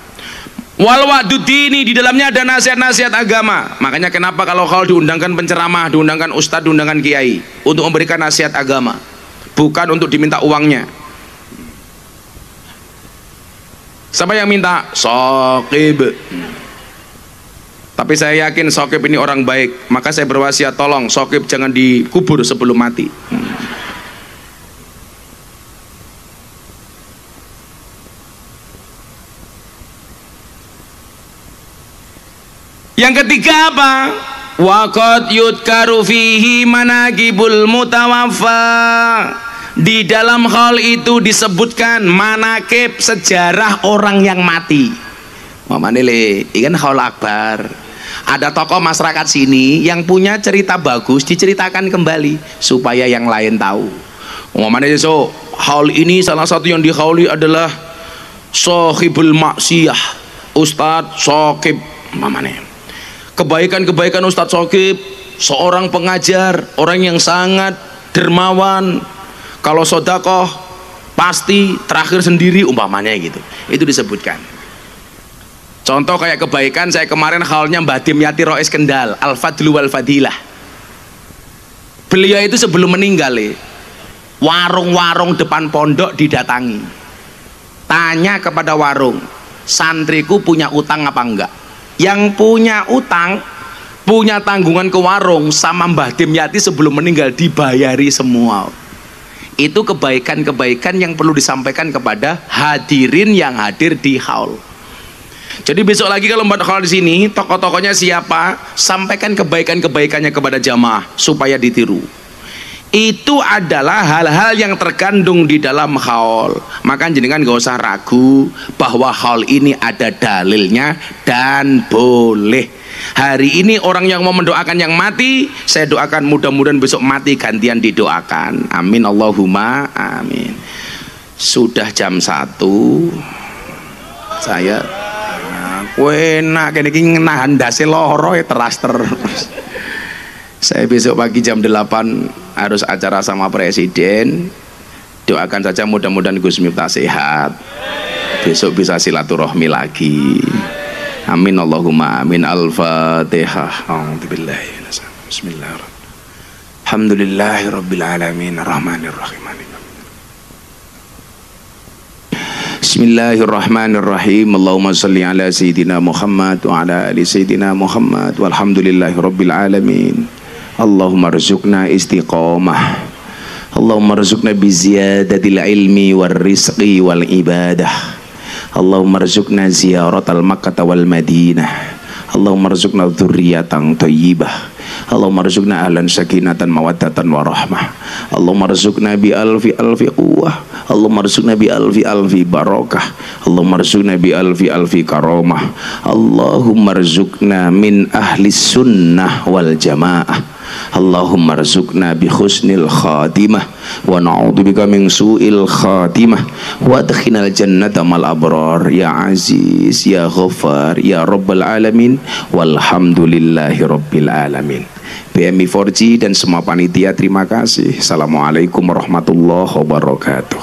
Wal wadudini, di dalamnya ada nasihat-nasihat agama. Makanya kenapa kalau diundangkan penceramah, diundangkan ustadz, diundangkan kiai untuk memberikan nasihat agama, bukan untuk diminta uangnya. Siapa yang minta? Sokib. Tapi saya yakin Sokib ini orang baik, maka saya berwasiat tolong Sokib jangan dikubur sebelum mati. Yang ketiga apa? Waqad yudkaru fihi manaqibul mutawaffa. Di dalam hal itu disebutkan manakib, sejarah orang yang mati. Mamanele, ini kan haul akbar. Ada tokoh masyarakat sini yang punya cerita bagus, diceritakan kembali supaya yang lain tahu. Mamanele, so haul ini salah satu yang dihauli adalah Sohibul Maksiyah, Ustadz Sokib. Mamane, kebaikan-kebaikan Ustadz Sokib, seorang pengajar, orang yang sangat dermawan. Kalau sodakoh pasti terakhir sendiri, umpamanya gitu. Itu disebutkan. Contoh kayak kebaikan saya kemarin halnya Mbah Dimyati Rois Kendal, Al-Fadlu wal Fadilah. Beliau itu sebelum meninggal, warung-warung depan pondok didatangi. Tanya kepada warung, santriku punya utang apa enggak? Yang punya utang, punya tanggungan ke warung sama Mbah Dimyati sebelum meninggal dibayari semua. Itu kebaikan-kebaikan yang perlu disampaikan kepada hadirin yang hadir di haul. Jadi besok lagi kalau mbak haul di sini, tokoh-tokohnya siapa, sampaikan kebaikan-kebaikannya kepada jamaah supaya ditiru. Itu adalah hal-hal yang terkandung di dalam haul. Maka jenengan gak usah ragu bahwa haul ini ada dalilnya dan boleh. Hari ini orang yang mau mendoakan yang mati, saya doakan mudah-mudahan besok mati gantian didoakan. Amin Allahumma amin. Sudah jam 1. Saya enak kene nahan dase loro terus. Saya besok pagi jam 8 harus acara sama presiden. Doakan saja mudah-mudahan Gus Miftah sehat. Besok bisa silaturahmi lagi. Amin Allahumma amin. Al-Fatihah. A'udzubillahi minasyaitonir. Bismillahirrahmanirrahim. Alhamdulillahirabbil alamin arrahmanir rahim. Bismillahirrahmanirrahim. Allahumma shalli ala sayyidina Muhammad wa ala ali sayyidina Muhammad walhamdulillahirabbil alamin. Allahumma rzuqna istiqamah. Allahumma rzuqna bi ziyadatil ilmi war rizqi wal ibadah. Allahumma rzuqna ziyaratal Makkah wal Madinah. Allahumma rzuqna dzurriyyatan thayyibah. Allahumma rzuqna ahlan sakinatan mawaddatan warahmah. Allahumma rzuqna bi alfi quwwah. Allahumma rzuqna bi alfi barakah. Allahumma rzuqna bi alfi karamah. Allahumma rzuqna min ahli sunnah wal jamaah. Allahumma rzuqna bi husnil khatimah wa na'udzubika min su'il khatimah wa adkhilnal jannata mal abrar ya aziz ya ghaffar ya rabbal alamin walhamdulillahi rabbil alamin. BMI 4G dan semua panitia terima kasih. Assalamualaikum warahmatullahi wabarakatuh.